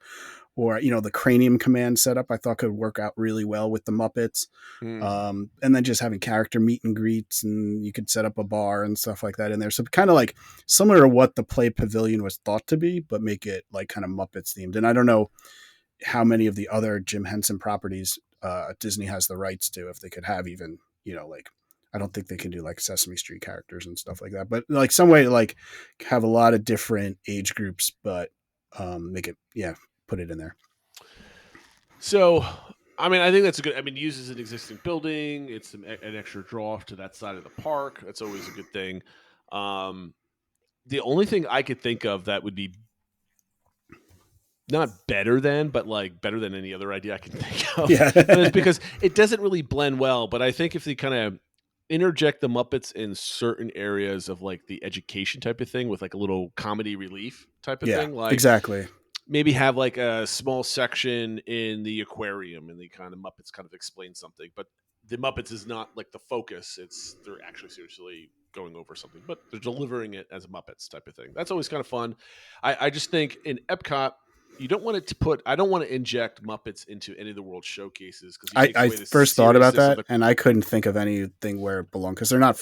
or, the Cranium Command setup, I thought could work out really well with the Muppets. And then just having character meet and greets, and you could set up a bar and stuff like that in there. So kind of like similar to what the Play Pavilion was thought to be, but make it like kind of Muppets themed. And I don't know how many of the other Jim Henson properties Disney has the rights to, if they could have even, like, I don't think they can do like Sesame Street characters and stuff like that, but like some way to like have a lot of different age groups, but make it, put it in there. So, I mean, I think that's a good. I mean, uses an existing building. It's an extra draw to that side of the park. That's always a good thing. The only thing I could think of that would be not better than, but like better than any other idea I can think of, is because it doesn't really blend well. But I think if they kind of interject the Muppets in certain areas of like the education type of thing with like a little comedy relief type of thing, like exactly. Maybe have like a small section in the aquarium and the kind of Muppets kind of explain something, but the Muppets is not like the focus. They're actually seriously going over something, but they're delivering it as a Muppets type of thing. That's always kind of fun. I just think in Epcot, you don't want it to put. I don't want to inject Muppets into any of the world showcases because I first thought about that, and I couldn't think of anything where it belonged because they're not.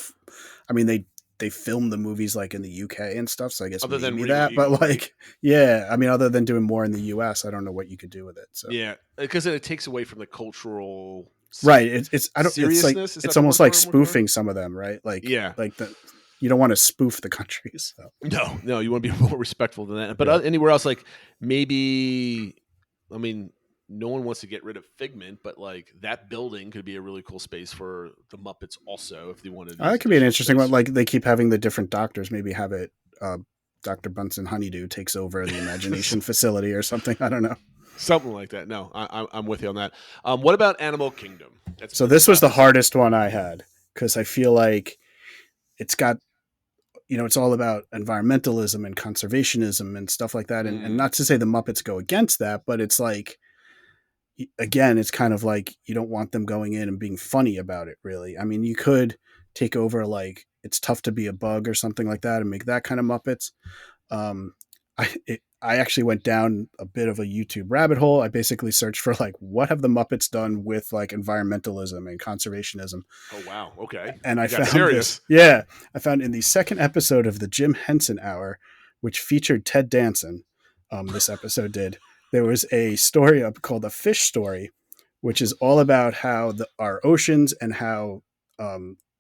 I mean, they film the movies like in the UK and stuff, so I guess other maybe than that. But like, I mean, other than doing more in the US, I don't know what you could do with it. So because it takes away from the cultural. Right. It's I don't. Seriousness. It's almost like spoofing some of them, right? Like like you don't want to spoof the countries. So. No, you want to be more respectful than that. But anywhere else, like maybe, I mean, no one wants to get rid of Figment, but like that building could be a really cool space for the Muppets also if they wanted. That could be an interesting one. Like they keep having the different doctors. Maybe have it. Dr. Bunsen Honeydew takes over the Imagination facility or something. I don't know. Something like that. No, I'm with you on that. What about Animal Kingdom? So this was the hardest one I had because I feel like it's got, it's all about environmentalism and conservationism and stuff like that. And not to say the Muppets go against that, but it's like, again, it's kind of like you don't want them going in and being funny about it, really. I mean, you could take over like It's Tough to Be a Bug or something like that and make that kind of Muppets. I actually went down a bit of a YouTube rabbit hole. I basically searched for like, what have the Muppets done with like environmentalism and conservationism? Oh, wow. Okay. And I found serious. I found in the second episode of the Jim Henson Hour, which featured Ted Danson, this episode did, there was a story up called A Fish Story, which is all about how our oceans and how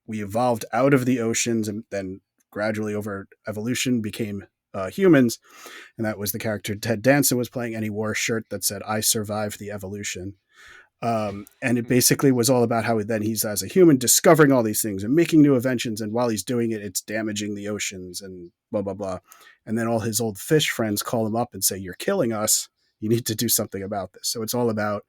we evolved out of the oceans and then gradually over evolution became humans. And that was the character Ted Danson was playing, and he wore a shirt that said, "I survived the evolution." And it basically was all about how then he's, as a human, discovering all these things and making new inventions. And while he's doing it, it's damaging the oceans and blah, blah, blah. And then all his old fish friends call him up and say, "You're killing us. You need to do something about this." So it's all about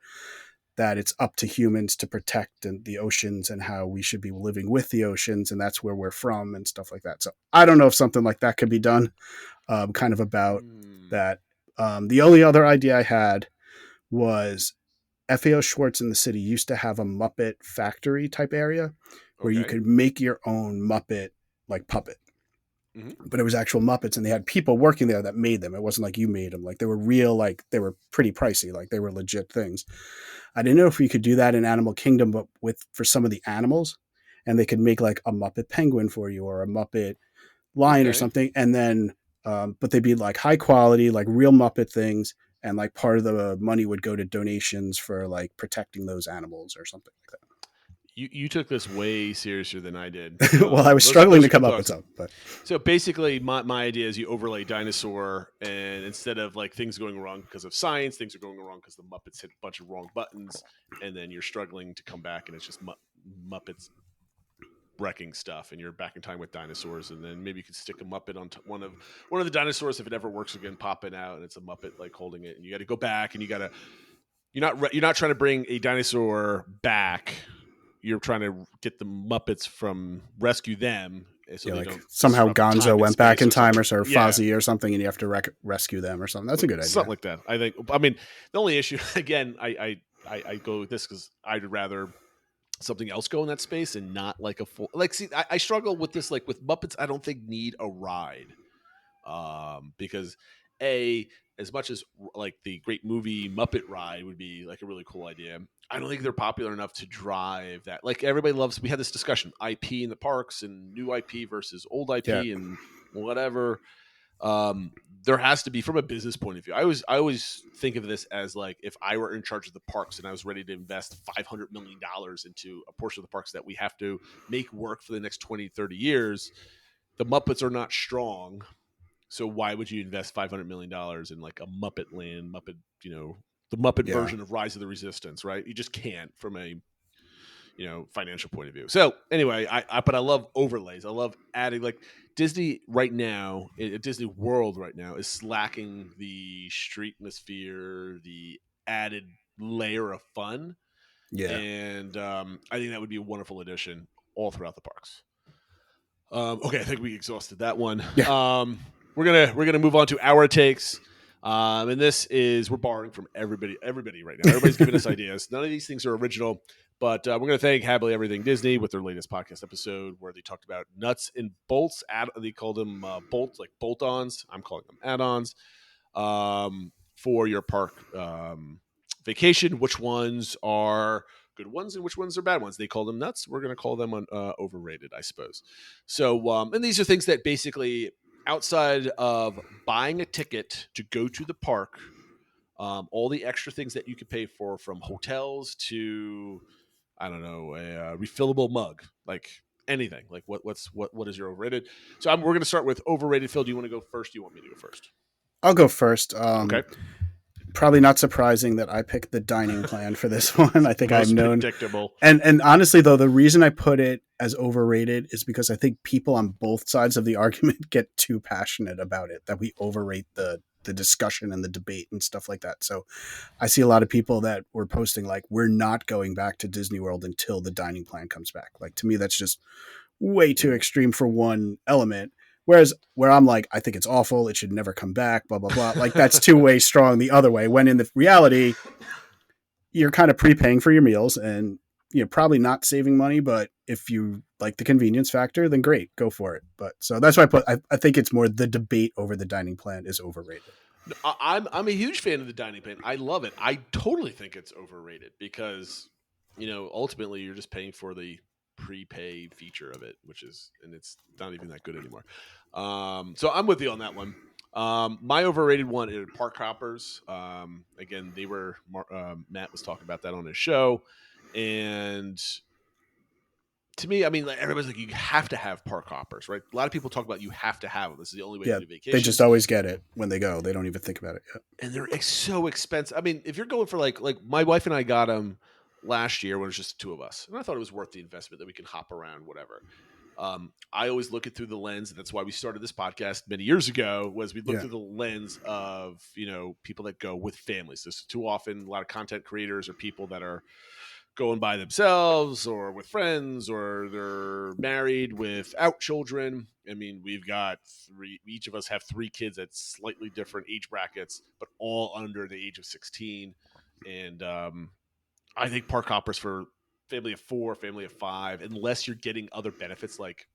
that it's up to humans to protect the oceans and how we should be living with the oceans. And that's where we're from and stuff like that. So I don't know if something like that could be done, kind of about that. The only other idea I had was FAO Schwartz in the city used to have a Muppet factory type area where you could make your own Muppet like puppet. but it was actual Muppets, and they had people working there that made them. It wasn't like you made them. Like they were real, like they were pretty pricey, like they were legit things. I didn't know if we could do that in Animal Kingdom, but for some of the animals, and they could make like a Muppet penguin for you or a Muppet lion or something, and then but they'd be like high quality, like real Muppet things, and like part of the money would go to donations for like protecting those animals or something like that. You took this way seriouser than I did. Well, I was struggling to come up with something. But so basically, my idea is you overlay dinosaur, and instead of like things going wrong because of science, things are going wrong because the Muppets hit a bunch of wrong buttons, and then you're struggling to come back, and it's just Muppets wrecking stuff, and you're back in time with dinosaurs, and then maybe you could stick a Muppet on one of the dinosaurs if it ever works again, popping out, and it's a Muppet like holding it, and you got to go back, and you're not trying to bring a dinosaur back. You're trying to get the Muppets from rescue them. So they like don't somehow Gonzo went back in time or Fozzie or something, and you have to rescue them or something. That's a good idea. Something like that. I mean, the only issue, again, I go with this because I'd rather something else go in that space and not like a full, like, see, I struggle with this, like with Muppets, I don't think need a ride. Because as much as like the great movie Muppet Ride would be like a really cool idea, I don't think they're popular enough to drive that. Like everybody loves, we had this discussion, IP in the parks and new IP versus old IP and whatever. There has to be, from a business point of view, I always think of this as like, if I were in charge of the parks and I was ready to invest $500 million into a portion of the parks that we have to make work for the next 20, 30 years, the Muppets are not strong. So why would you invest $500 million in like a Muppet land, the Muppet version of Rise of the Resistance, right? You just can't from a, financial point of view. So anyway, but I love overlays. I love adding, like Disney right now, Disney World right now is lacking the street atmosphere, the added layer of fun. Yeah. And I think that would be a wonderful addition all throughout the parks. Okay, I think we exhausted that one. Yeah. We're gonna move on to our takes. And this is, we're borrowing from everybody right now. Everybody's giving us ideas. None of these things are original, but we're going to thank Happily Everything Disney with their latest podcast episode where they talked about nuts and bolts. They called them bolts, like bolt-ons. I'm calling them add-ons for your park vacation. Which ones are good ones and which ones are bad ones? They call them nuts. We're going to call them overrated, I suppose. So, and these are things that basically, outside of buying a ticket to go to the park, all the extra things that you could pay for, from hotels to, I don't know, a refillable mug, like anything. Like what is your overrated? So we're going to start with overrated. Phil, do you want to go first? Do you want me to go first? I'll go first. Okay. Probably not surprising that I picked the dining plan for this one. I think I've known predictable. And honestly, though, the reason I put it as overrated is because I think people on both sides of the argument get too passionate about it, that we overrate the discussion and the debate and stuff like that. So I see a lot of people that were posting like, we're not going back to Disney World until the dining plan comes back. Like, to me, that's just way too extreme for one element. Whereas where I'm like, I think it's awful, it should never come back, blah, blah, blah. Like, that's two-way strong the other way. When in the reality, you're kind of prepaying for your meals and you're probably not saving money, but if you like the convenience factor, then great, go for it. But so that's why I think it's more the debate over the dining plan is overrated. I'm a huge fan of the dining plan. I love it. I totally think it's overrated because, ultimately you're just paying for the prepay feature of it, and it's not even that good anymore. So I'm with you on that one. My overrated one is park hoppers. Again, Matt was talking about that on his show, and to me, I mean, like, everybody's like, you have to have park hoppers, right? A lot of people talk about you have to have them. This is the only way to do vacation. They just always get it when they go. They don't even think about it yet. And they're so expensive. I mean, if you're going for like my wife and I got them last year when it was just the two of us, and I thought it was worth the investment that we can hop around, whatever. I always look it through the lens, and that's why we started this podcast many years ago, was we look through the lens of, people that go with families. There's too often a lot of content creators or people that are going by themselves or with friends, or they're married without children. I mean, we've got each of us have 3 kids at slightly different age brackets, but all under the age of 16. And I think park hoppers for family of 4, family of 5, unless you're getting other benefits like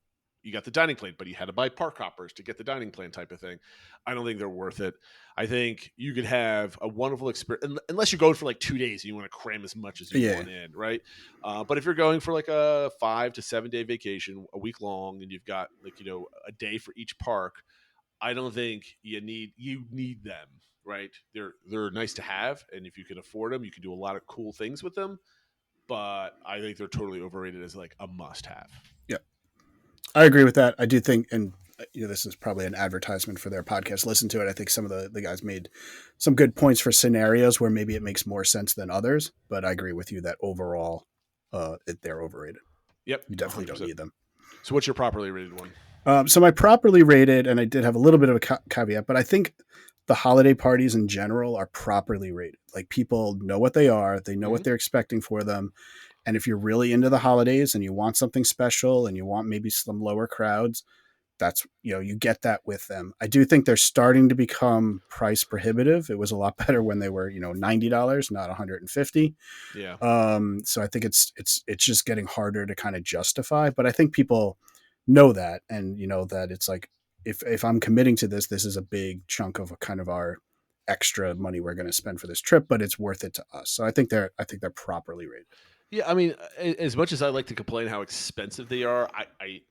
you got the dining plan, but you had to buy park hoppers to get the dining plan type of thing. I don't think they're worth it. I think you could have a wonderful experience unless you're going for like 2 days and you want to cram as much as you want in, right? But if you're going for like a 5 to 7 day vacation, a week long, and you've got like, a day for each park, I don't think you need them, right? They're nice to have, and if you can afford them, you can do a lot of cool things with them. But I think they're totally overrated as like a must have. Yeah, I agree with that. I do think, and this is probably an advertisement for their podcast. Listen to it. I think some of the guys made some good points for scenarios where maybe it makes more sense than others. But I agree with you that overall, they're overrated. Yep, you definitely 100%. don't need them. So what's your properly rated one? So my properly rated, and I did have a little bit of a caveat, but I think the holiday parties in general are properly rated. Like, people know what they are, they know what they're expecting for them. And if you're really into the holidays and you want something special and you want maybe some lower crowds, that's, you get that with them. I do think they're starting to become price prohibitive. It was a lot better when they were, $90, not $150. Yeah. So I think it's just getting harder to kind of justify, but I think people know that, and that it's like, if I'm committing to this is a big chunk of kind of our extra money we're going to spend for this trip, but it's worth it to us. So I think they're properly rated. Yeah, I mean, as much as I like to complain how expensive they are,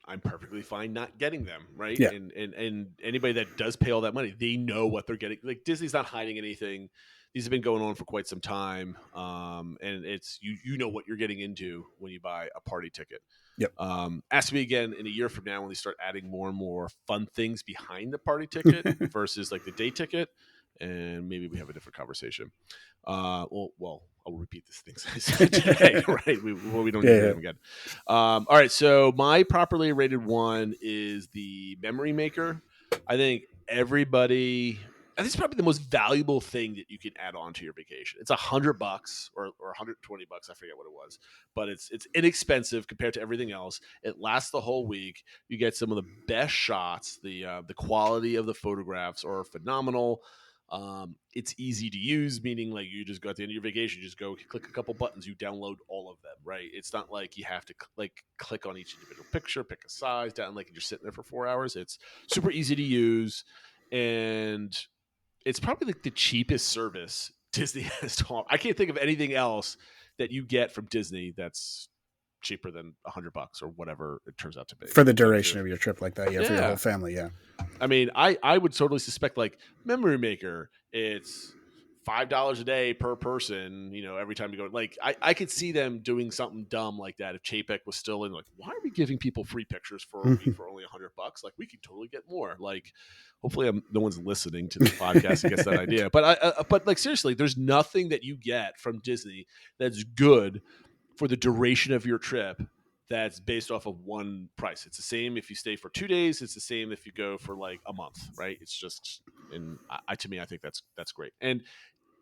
I'm perfectly fine not getting them, right? Yeah. And anybody that does pay all that money, they know what they're getting. Like, Disney's not hiding anything. These have been going on for quite some time, and it's you know what you're getting into when you buy a party ticket. Yep. Ask me again in a year from now when they start adding more and more fun things behind the party ticket versus like the day ticket, and maybe we have a different conversation. Well, I'll repeat this thing I said today, right? We don't need to do them again. All right, so my properly rated one is the memory maker. I think it's probably the most valuable thing that you can add on to your vacation. It's $100 or $120. I forget what it was, but it's inexpensive compared to everything else. It lasts the whole week. You get some of the best shots. The quality of the photographs are phenomenal. It's easy to use, meaning like you just go at the end of your vacation, you just go click a couple buttons, you download all of them, right? It's not like you have to click on each individual picture, pick a size, down like you're sitting there for 4 hours. It's super easy to use, and it's probably like the cheapest service Disney has to offer. I can't think of anything else that you get from Disney that's cheaper than $100 or whatever it turns out to be for the duration of your trip like that. For your whole family. Yeah. I mean, I would totally suspect like Memory Maker, it's $5 a day per person, every time you go. Like, I could see them doing something dumb like that if Chapek was still in. Like, why are we giving people free pictures for a week for only $100? Like, we could totally get more. Like, hopefully no one's listening to the podcast and gets that idea. But like, seriously, there's nothing that you get from Disney that's good for the duration of your trip that's based off of one price. It's the same if you stay for 2 days. It's the same if you go for like a month, right? It's just, and to me, I think that's great. And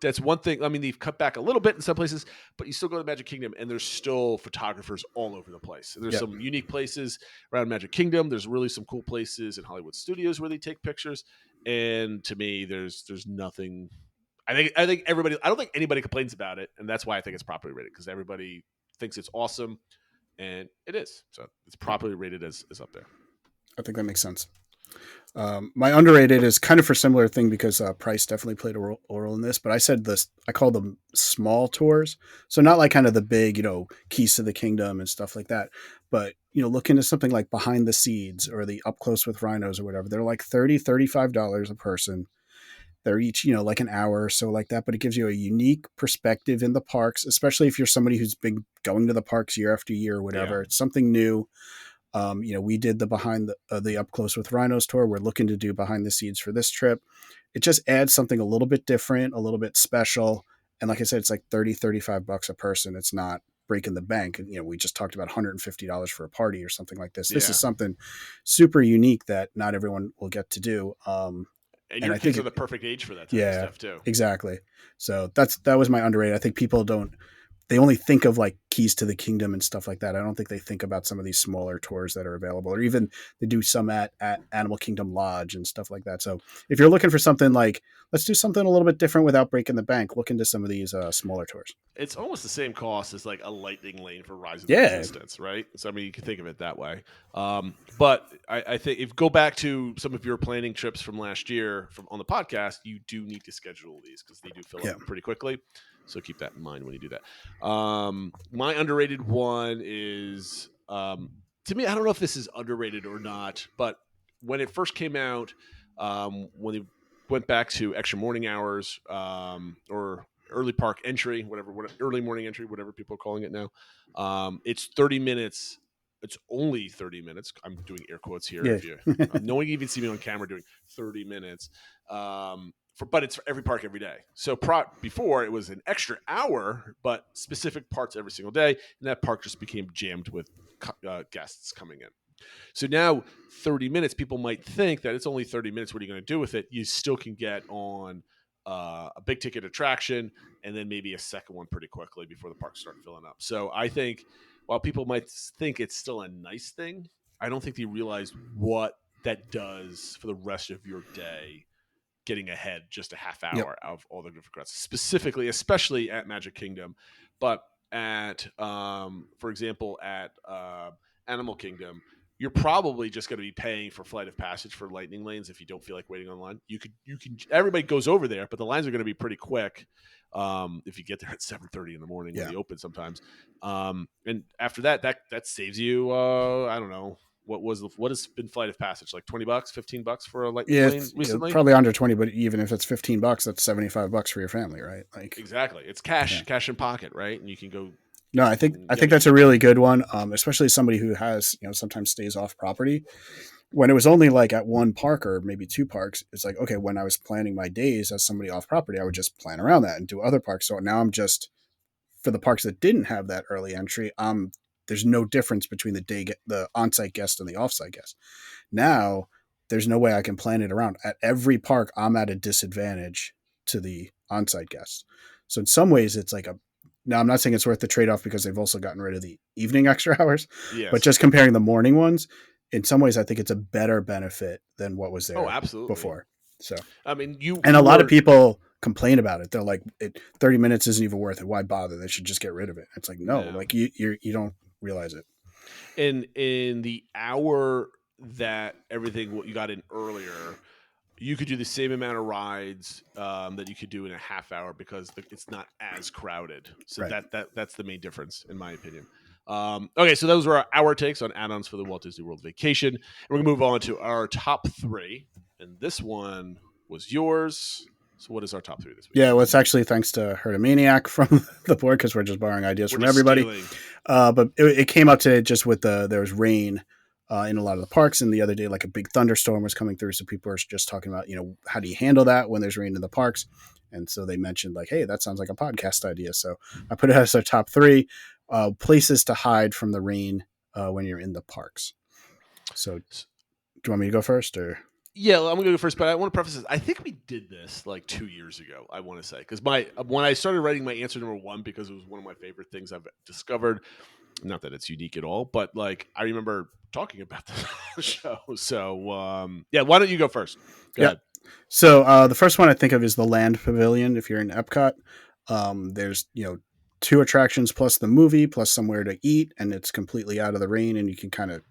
that's one thing. I mean, they've cut back a little bit in some places, but you still go to Magic Kingdom and there's still photographers all over the place. And there's some unique places around Magic Kingdom. There's really some cool places in Hollywood Studios where they take pictures. And to me, there's nothing. I think everybody, I don't think anybody complains about it. And that's why I think it's properly rated, because everybody thinks it's awesome. And it is. So it's properly rated as up there. I think that makes sense. My underrated is kind of for similar thing, because price definitely played a role in this, but I call them small tours. So not like kind of the big, Keys to the Kingdom and stuff like that, but, look into something like Behind the Seeds or the Up Close with Rhinos or whatever. They're like $30, $35 a person. They're each, like an hour or so like that, but it gives you a unique perspective in the parks, especially if you're somebody who's been going to the parks year after year or whatever. Yeah. It's something new. We did the Up Close with Rhinos tour. We're looking to do Behind the Scenes for this trip. It just adds something a little bit different, a little bit special. And like I said, it's like $30, $35 a person. It's not breaking the bank. And, we just talked about $150 for a party or something like this. This is something super unique that not everyone will get to do. And your kids are the perfect age for that type of stuff too. Exactly. So that was my underrated. I think people don't they only think of like Keys to the Kingdom and stuff like that. I don't think they think about some of these smaller tours that are available, or even they do some at Animal Kingdom Lodge and stuff like that. So if you're looking for something like, let's do something a little bit different without breaking the bank, look into some of these smaller tours. It's almost the same cost as like a lightning lane for Rise of the Yeah. Resistance, right? So I mean, you can think of it that way. But I think if you go back to some of your planning trips from last year on the podcast, you do need to schedule these because they do fill up pretty quickly. So keep that in mind when you do that. My underrated one is, to me, I don't know if this is underrated or not, but when it first came out, when they went back to extra morning hours or early park entry, whatever, early morning entry, whatever people are calling it now, it's 30 minutes. It's only 30 minutes. I'm doing air quotes here. Yeah. If you, no one can even see me on camera doing 30 minutes. But it's for every park every day. So before it was an extra hour, but specific parts every single day, and that park just became jammed with guests coming in. So now 30 minutes, people might think that it's only 30 minutes. What are you going to do with it? You still can get on a big ticket attraction and then maybe a second one pretty quickly before the parks start filling up. So I think while people might think it's still a nice thing, I don't think they realize what that does for the rest of your day, getting ahead just a half hour of all the different crowds, specifically, especially at Magic Kingdom. But at, for example, at Animal Kingdom, you're probably just going to be paying for Flight of Passage for lightning lanes if you don't feel like waiting online. You can. Everybody goes over there, but the lines are going to be pretty quick if you get there at 7:30 in the morning when they open sometimes. And after that saves you, I don't know. What has been Flight of Passage, like $20, $15 for a lightning lane recently? Probably under 20, but even if it's $15, that's $75 for your family, right? Like exactly, it's cash in pocket, right? And you can go. No, I think that's a really good one, especially somebody who has, sometimes stays off property. When it was only like at one park or maybe two parks, it's like, okay, when I was planning my days as somebody off property, I would just plan around that and do other parks. So now I'm just, for the parks that didn't have that early entry, there's no difference between the on-site guest and the off-site guest. Now, there's no way I can plan it around. At every park, I'm at a disadvantage to the on-site guests. So in some ways, it's like now I'm not saying it's worth the trade-off because they've also gotten rid of the evening extra hours, but just comparing the morning ones, in some ways, I think it's a better benefit than what was there before. So, I mean, a lot of people complain about it. They're like, 30 minutes isn't even worth it. Why bother? They should just get rid of it. It's like, no, like you don't realize it. In the hour that what you got in earlier, you could do the same amount of rides that you could do in a half hour because it's not as crowded. So that's the main difference, in my opinion. Okay, so those were our takes on add-ons for the Walt Disney World Vacation. And we're going to move on to our top three. And this one was yours. So what is our top three this week? Yeah, well, it's actually thanks to Herdomaniac from the board because we're just borrowing ideas from everybody. But it came up to just with there was rain in a lot of the parks, and the other day, like a big thunderstorm was coming through. So people are just talking about, how do you handle that when there's rain in the parks? And so they mentioned like, hey, that sounds like a podcast idea. So I put it as our top three places to hide from the rain when you're in the parks. So do you want me to go first or? Yeah, I'm going to go first, but I want to preface this. I think we did this like 2 years ago, I want to say, because when I started writing my answer number one, because it was one of my favorite things I've discovered, not that it's unique at all, but like I remember talking about this on the show. So, why don't you go first? Go ahead. So the first one I think of is the Land Pavilion. If you're in Epcot, there's, 2 attractions plus the movie plus somewhere to eat, and it's completely out of the rain, and you can kind of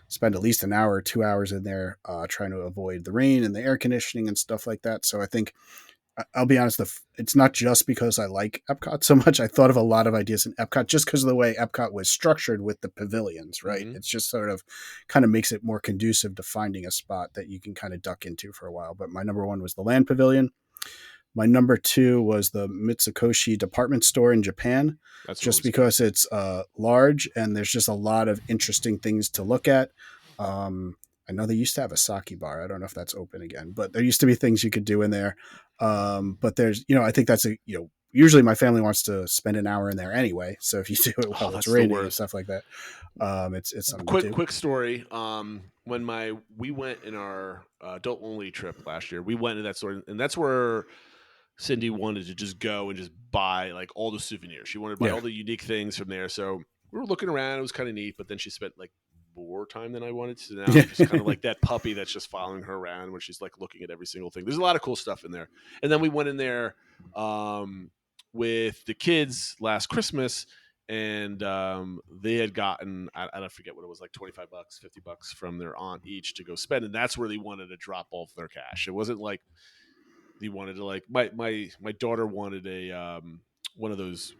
spend at least an hour or 2 hours in there trying to avoid the rain and the air conditioning and stuff like that. So I think, I'll be honest, it's not just because I like Epcot so much. I thought of a lot of ideas in Epcot just because of the way Epcot was structured with the pavilions, right? Mm-hmm. It's just sort of kind of makes it more conducive to finding a spot that you can kind of duck into for a while. But my number one was the Land Pavilion. My number 2 was the Mitsukoshi department store in Japan, just because it's large and there's just a lot of interesting things to look at. I know they used to have a sake bar. I don't know if that's open again, but there used to be things you could do in there. But there's, I think that's usually my family wants to spend an hour in there anyway. So if you do it while it's raining and stuff like that, it's something quick story. When we went in our adult only trip last year, we went to that store, and that's where Cindy wanted to just go and just buy like all the souvenirs. She wanted to buy Yeah. all the unique things from there. So we were looking around. It was kind of neat, but then she spent like more time than I wanted. So now I'm just kind of like that puppy that's just following her around when she's like looking at every single thing. There's a lot of cool stuff in there. And then we went in there with the kids last Christmas, and they had gotten, I don't forget what it was, like $25, $50 from their aunt each to go spend. And that's where they wanted to drop off their cash. It wasn't like they wanted to, like, my daughter wanted a one of those,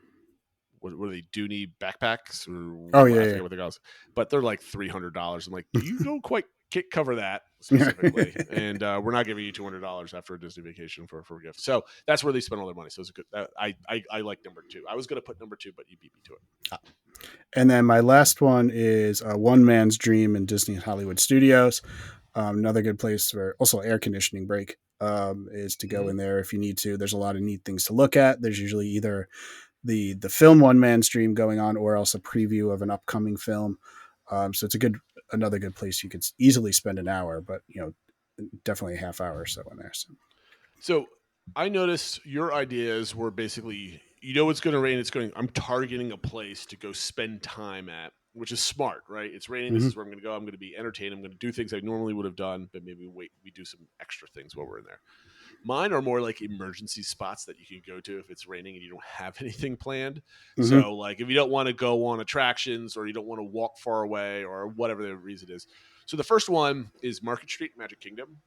what are they, Dooney backpacks, or Oh, I yeah, forget yeah. what they're called, but they're like $300. I'm like, you don't quite cover that specifically, and we're not giving you $200 after a Disney vacation for a gift. So that's where they spent all their money. So it's a good. I like number 2. I was going to put number 2, but you beat me to it. And then my last one is One Man's Dream in Disney Hollywood Studios. Another good place for also air conditioning break is to go in there if you need to. There's a lot of neat things to look at. There's usually either the film One Man's Dream going on, or else a preview of an upcoming film. So it's another good place. You could easily spend an hour, but definitely a half hour or so in there. So I noticed your ideas were basically, it's going to rain. I'm targeting a place to go spend time at, which is smart, right? It's raining. This is where I'm going to go. I'm going to be entertained. I'm going to do things I normally would have done, but maybe we do some extra things while we're in there. Mine are more like emergency spots that you can go to if it's raining and you don't have anything planned. Mm-hmm. So like if you don't want to go on attractions, or you don't want to walk far away, or whatever the reason is. So the first one is Market Street, Magic Kingdom.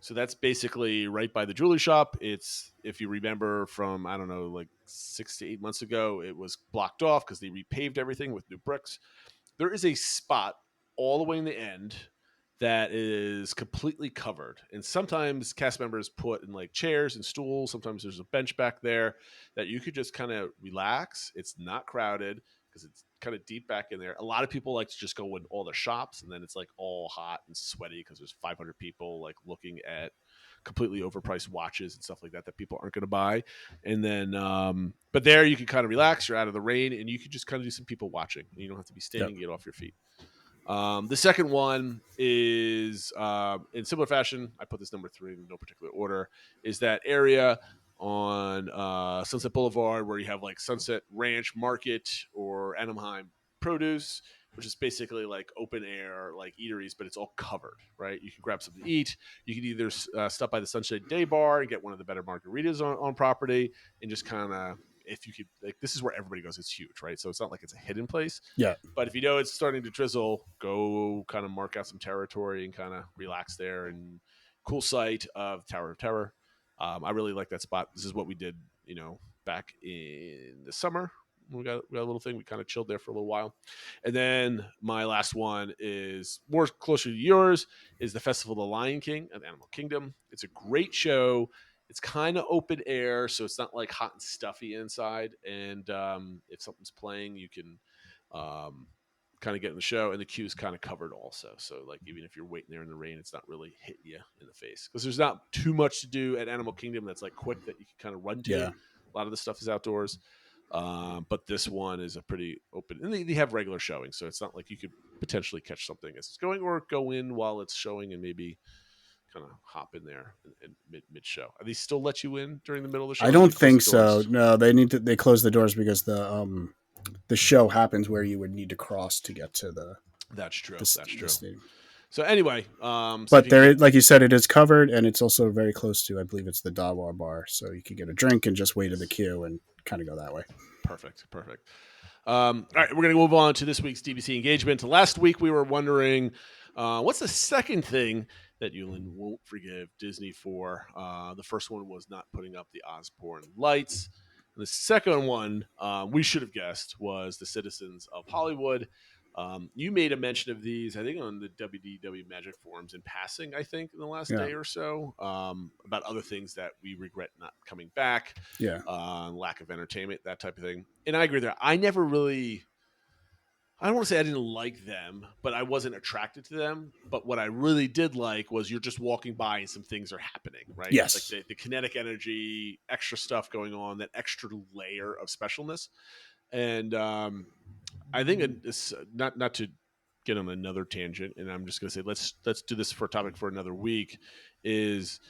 So that's basically right by the jewelry shop. It's, if you remember from, I don't know, like 6 to 8 months ago, it was blocked off because they repaved everything with new bricks. There is a spot all the way in the end that is completely covered. And sometimes cast members put in like chairs and stools. Sometimes there's a bench back there that you could just kind of relax. It's not crowded because it's kind of deep back in there. A lot of people like to just go in all the shops, and then it's like all hot and sweaty because there's 500 people like looking at completely overpriced watches and stuff like that people aren't going to buy. And then, but there you can kind of relax. You're out of the rain, and you can just kind of do some people watching. You don't have to be standing, get off your feet. The second one is, in similar fashion, I put this number 3 in no particular order, is that area on Sunset Boulevard where you have like Sunset Ranch Market or Anaheim Produce, which is basically like open air, like eateries, but it's all covered, right? You can grab something to eat. You can either stop by the Sunshine Day Bar and get one of the better margaritas on property, and just kind of, if you could, like, this is where everybody goes. It's huge, right? So it's not like it's a hidden place. Yeah. But if you know it's starting to drizzle, go kind of mark out some territory and kind of relax there. And cool sight of Tower of Terror. I really like that spot. This is what we did, back in the summer. We got a little thing. We kind of chilled there for a little while. And then my last one is more closer to yours, is the Festival of the Lion King at Animal Kingdom. It's a great show. It's kind of open air, so it's not like hot and stuffy inside. And if something's playing, you can kind of get in the show, and the queue is kind of covered also. So like even if you're waiting there in the rain, it's not really hitting you in the face, because there's not too much to do at Animal Kingdom that's like quick that you can kind of run to. Yeah. A lot of the stuff is outdoors. But this one is a pretty open, and they have regular showing, so it's not like you could potentially catch something as it's going, or go in while it's showing and maybe kind of hop in there in mid show. Are they still let you in during the middle of the show? I don't think so. No, they close the doors because the show happens where you would need to cross to get to the. That's true. The stadium. So anyway, but there, like you said, it is covered, and it's also very close to, I believe it's the Dawa bar, so you could get a drink and just wait in the queue and kind of go that way. Perfect. All right, we're going to move on to this week's DVC engagement. Last week we were wondering, what's the second thing that Yulin won't forgive Disney for? The first one was not putting up the Osborne lights. And the second one, we should have guessed, was the Citizens of Hollywood. You made a mention of these, I think, on the WDW Magic forums in passing, I think, in the last day or so, about other things that we regret not coming back. Yeah. Lack of entertainment, that type of thing. And I agree there. I never really, I don't want to say I didn't like them, but I wasn't attracted to them. But what I really did like was you're just walking by and some things are happening, right? Yes. It's like the kinetic energy, extra stuff going on, that extra layer of specialness. And I think it's not to get on another tangent, and I'm just going to say let's do this for a topic for another week. Is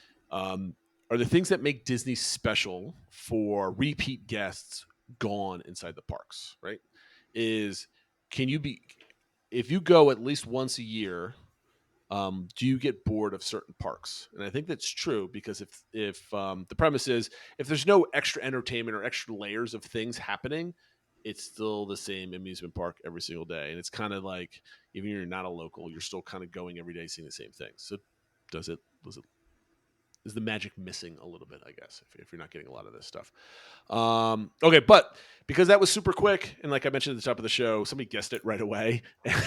are the things that make Disney special for repeat guests gone inside the parks, right? Is if you go at least once a year, do you get bored of certain parks? And I think that's true because if the premise is if there's no extra entertainment or extra layers of things happening, it's still the same amusement park every single day. And it's kind of like even if you're not a local, you're still kind of going every day seeing the same thing. So is the magic missing a little bit, I guess, if you're not getting a lot of this stuff. Okay, but because that was super quick, and like I mentioned at the top of the show, somebody guessed it right away,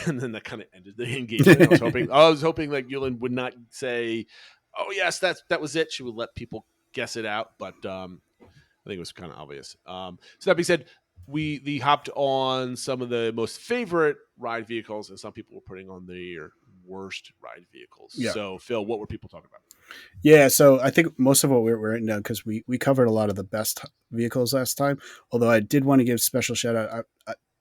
and then that kind of ended the engagement. I was hoping like Yulin would not say, "Oh yes, that was it." She would let people guess it out, but I think it was kind of obvious. So that being said, we hopped on some of the most favorite ride vehicles, and some people were putting on their worst ride vehicles. Yeah. So Phil, what were people talking about? Yeah, so I think most of what we're writing down, because we covered a lot of the best vehicles last time, although I did want to give special shout out.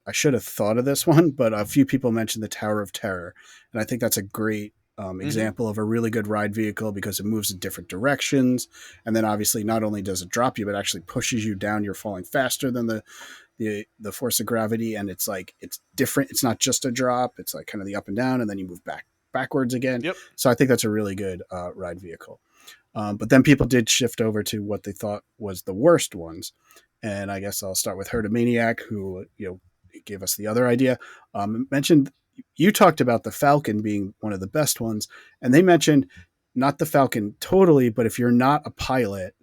I should have thought of this one, but a few people mentioned the Tower of Terror, and I think that's a great example of a really good ride vehicle because it moves in different directions, and then obviously not only does it drop you, but actually pushes you down. You're falling faster than the force of gravity, and it's like it's different. It's not just a drop; it's like kind of the up and down, and then you move backwards again. Yep. So I think that's a really good ride vehicle. But then people did shift over to what they thought was the worst ones. And I guess I'll start with Herdomaniac, who, gave us the other idea. Mentioned, you talked about the Falcon being one of the best ones. And they mentioned not the Falcon totally, but if you're not a pilot,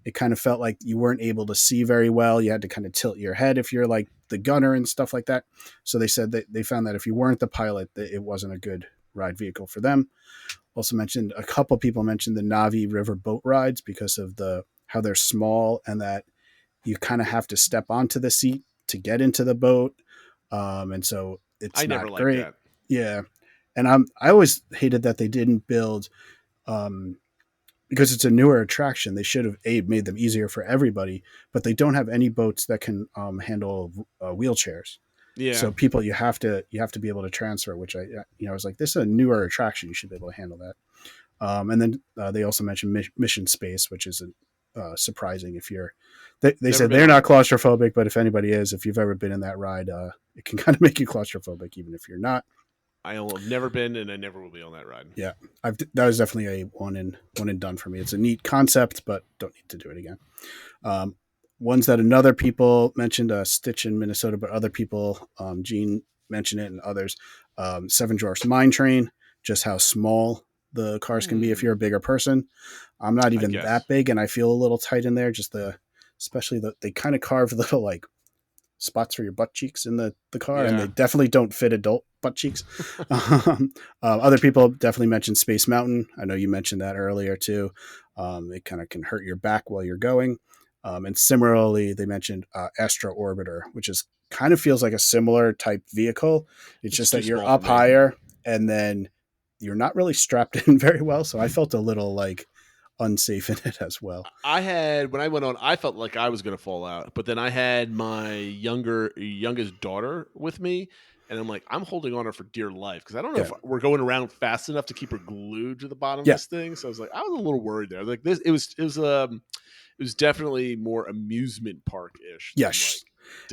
it kind of felt like you weren't able to see very well. You had to kind of tilt your head if you're like the gunner and stuff like that. So they said that they found that if you weren't the pilot, that it wasn't a good ride vehicle for them. Also mentioned, a couple people mentioned the Navi River boat rides because of how they're small and that you kind of have to step onto the seat to get into the boat. And so it's not never liked great. That. Yeah. And I always hated that they didn't build, because it's a newer attraction. They should have made them easier for everybody, but they don't have any boats that can handle wheelchairs. Yeah. So people, you have to be able to transfer, which I was like, this is a newer attraction. You should be able to handle that. And then they also mentioned Mission Space, which is surprising if you're, they said they're not claustrophobic, but if anybody is, if you've ever been in that ride, it can kind of make you claustrophobic, even if you're not. I have never been, and I never will be on that ride. Yeah. That was definitely a one and done for me. It's a neat concept, but don't need to do it again. Ones that another people mentioned, Stitch in Minnesota, but other people, Gene mentioned it and others, Seven Dwarfs Mine Train, just how small the cars can be if you're a bigger person. I'm not even that big, and I feel a little tight in there. Just especially they kind of carved little like spots for your butt cheeks in the car, and they definitely don't fit adult butt cheeks. Other people definitely mentioned Space Mountain. I know you mentioned that earlier too. It kind of can hurt your back while you're going. And similarly, they mentioned Astro Orbiter, which is kind of feels like a similar type vehicle. It's just that you're up higher and then you're not really strapped in very well. So I felt a little like unsafe in it as well. When I went on, I felt like I was going to fall out, but then I had my youngest daughter with me. And I'm like, I'm holding on her for dear life because I don't know if we're going around fast enough to keep her glued to the bottom of this thing. So I was a little worried there. Like this, it was definitely more amusement park ish. Yes.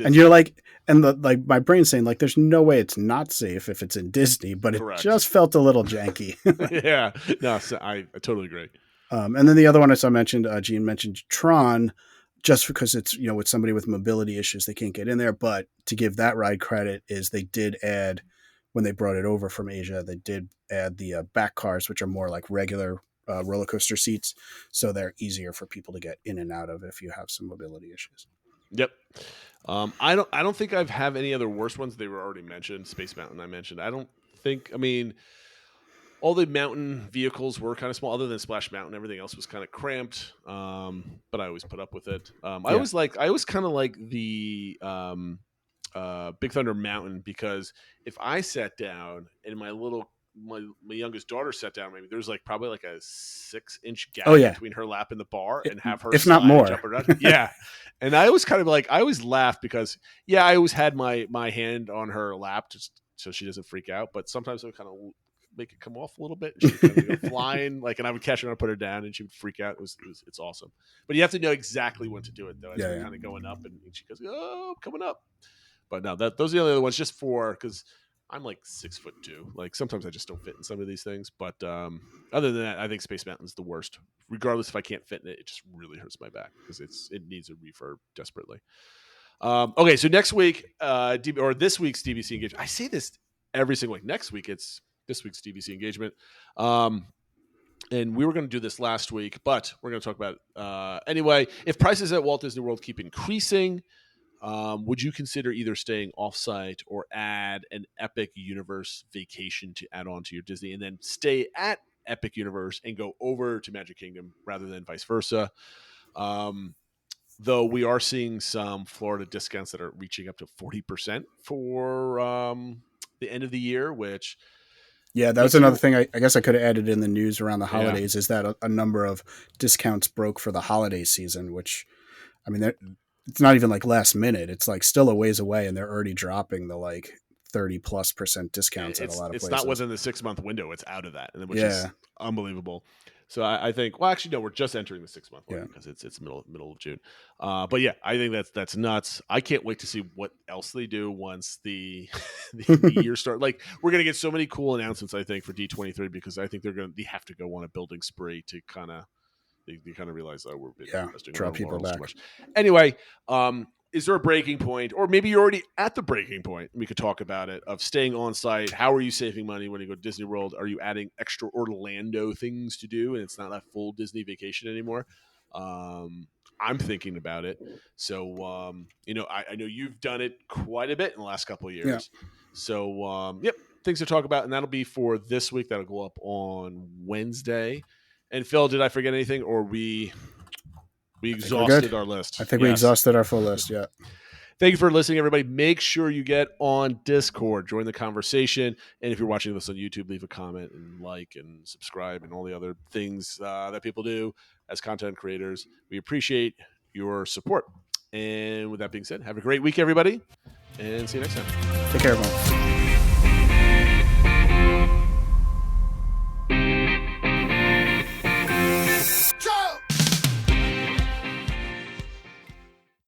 And you're like, and my brain's saying like, there's no way it's not safe if it's in Disney, but it just felt a little janky. Yeah. No, so I totally agree. And then the other one I saw mentioned, Gene mentioned Tron, just because it's, with somebody with mobility issues, they can't get in there. But to give that ride credit is they did add, when they brought it over from Asia, they did add the back cars, which are more like regular roller coaster seats. So they're easier for people to get in and out of if you have some mobility issues. Yep. I don't think I have any other worse ones. They were already mentioned. Space Mountain I mentioned. All the mountain vehicles were kind of small, other than Splash Mountain. Everything else was kind of cramped, but I always put up with it. I always kind of like the Big Thunder Mountain because if I sat down and my youngest daughter sat down, maybe there's probably a 6-inch gap between her lap and the bar, and have her, if not more, jump around. Yeah. And I was kind of I always laugh because I always had my hand on her lap just so she doesn't freak out, but sometimes I would kind of make it come off a little bit. And she would kind of go flying, and I would catch her and put her down, and she would freak out. It's awesome. But you have to know exactly when to do it, though, as you're kind of going up, and she goes, "Oh, I'm coming up." But no, those are the only other ones, just because I'm like 6'2". Sometimes I just don't fit in some of these things. But other than that, I think Space Mountain's the worst. Regardless if I can't fit in it, it just really hurts my back because it needs a refurb desperately. Okay, so next week, or this week's DVC engagement. I say this every single week. Next week, it's this week's DVC engagement. And we were going to do this last week, but we're going to talk about anyway. If prices at Walt Disney World keep increasing, would you consider either staying offsite or add an Epic Universe vacation to add on to your Disney, and then stay at Epic Universe and go over to Magic Kingdom rather than vice versa? Though we are seeing some Florida discounts that are reaching up to 40% for the end of the year, which... Yeah, that was another thing I guess I could have added in the news around the holidays, is that a number of discounts broke for the holiday season, which, I mean, it's not even last minute. It's still a ways away, and they're already dropping the 30+% discounts at a lot of places. It's not within the 6-month window. It's out of that, which is unbelievable. So I think, well, actually, no, we're just entering the 6-month window because it's middle of June. But yeah, I think that's nuts. I can't wait to see what else they do once the year starts. We're gonna get so many cool announcements, I think, for D23, because I think they have to go on a building spree to kind of realize we're investing draw people back. So much. Anyway, is there a breaking point, or maybe you're already at the breaking point? We could talk about it, of staying on site. How are you saving money when you go to Disney World? Are you adding extra Orlando things to do, and it's not a full Disney vacation anymore? I'm thinking about it. So, I know you've done it quite a bit in the last couple of years. Yeah. So, things to talk about, and that'll be for this week. That'll go up on Wednesday. And Phil, did I forget anything, or we exhausted our list? I think we exhausted our full list. Yeah. Thank you for listening, everybody. Make sure you get on Discord, join the conversation, and if you're watching this on YouTube, leave a comment and and subscribe and all the other things that people do as content creators. We appreciate your support. And with that being said, have a great week, everybody, and see you next time. Take care, everyone.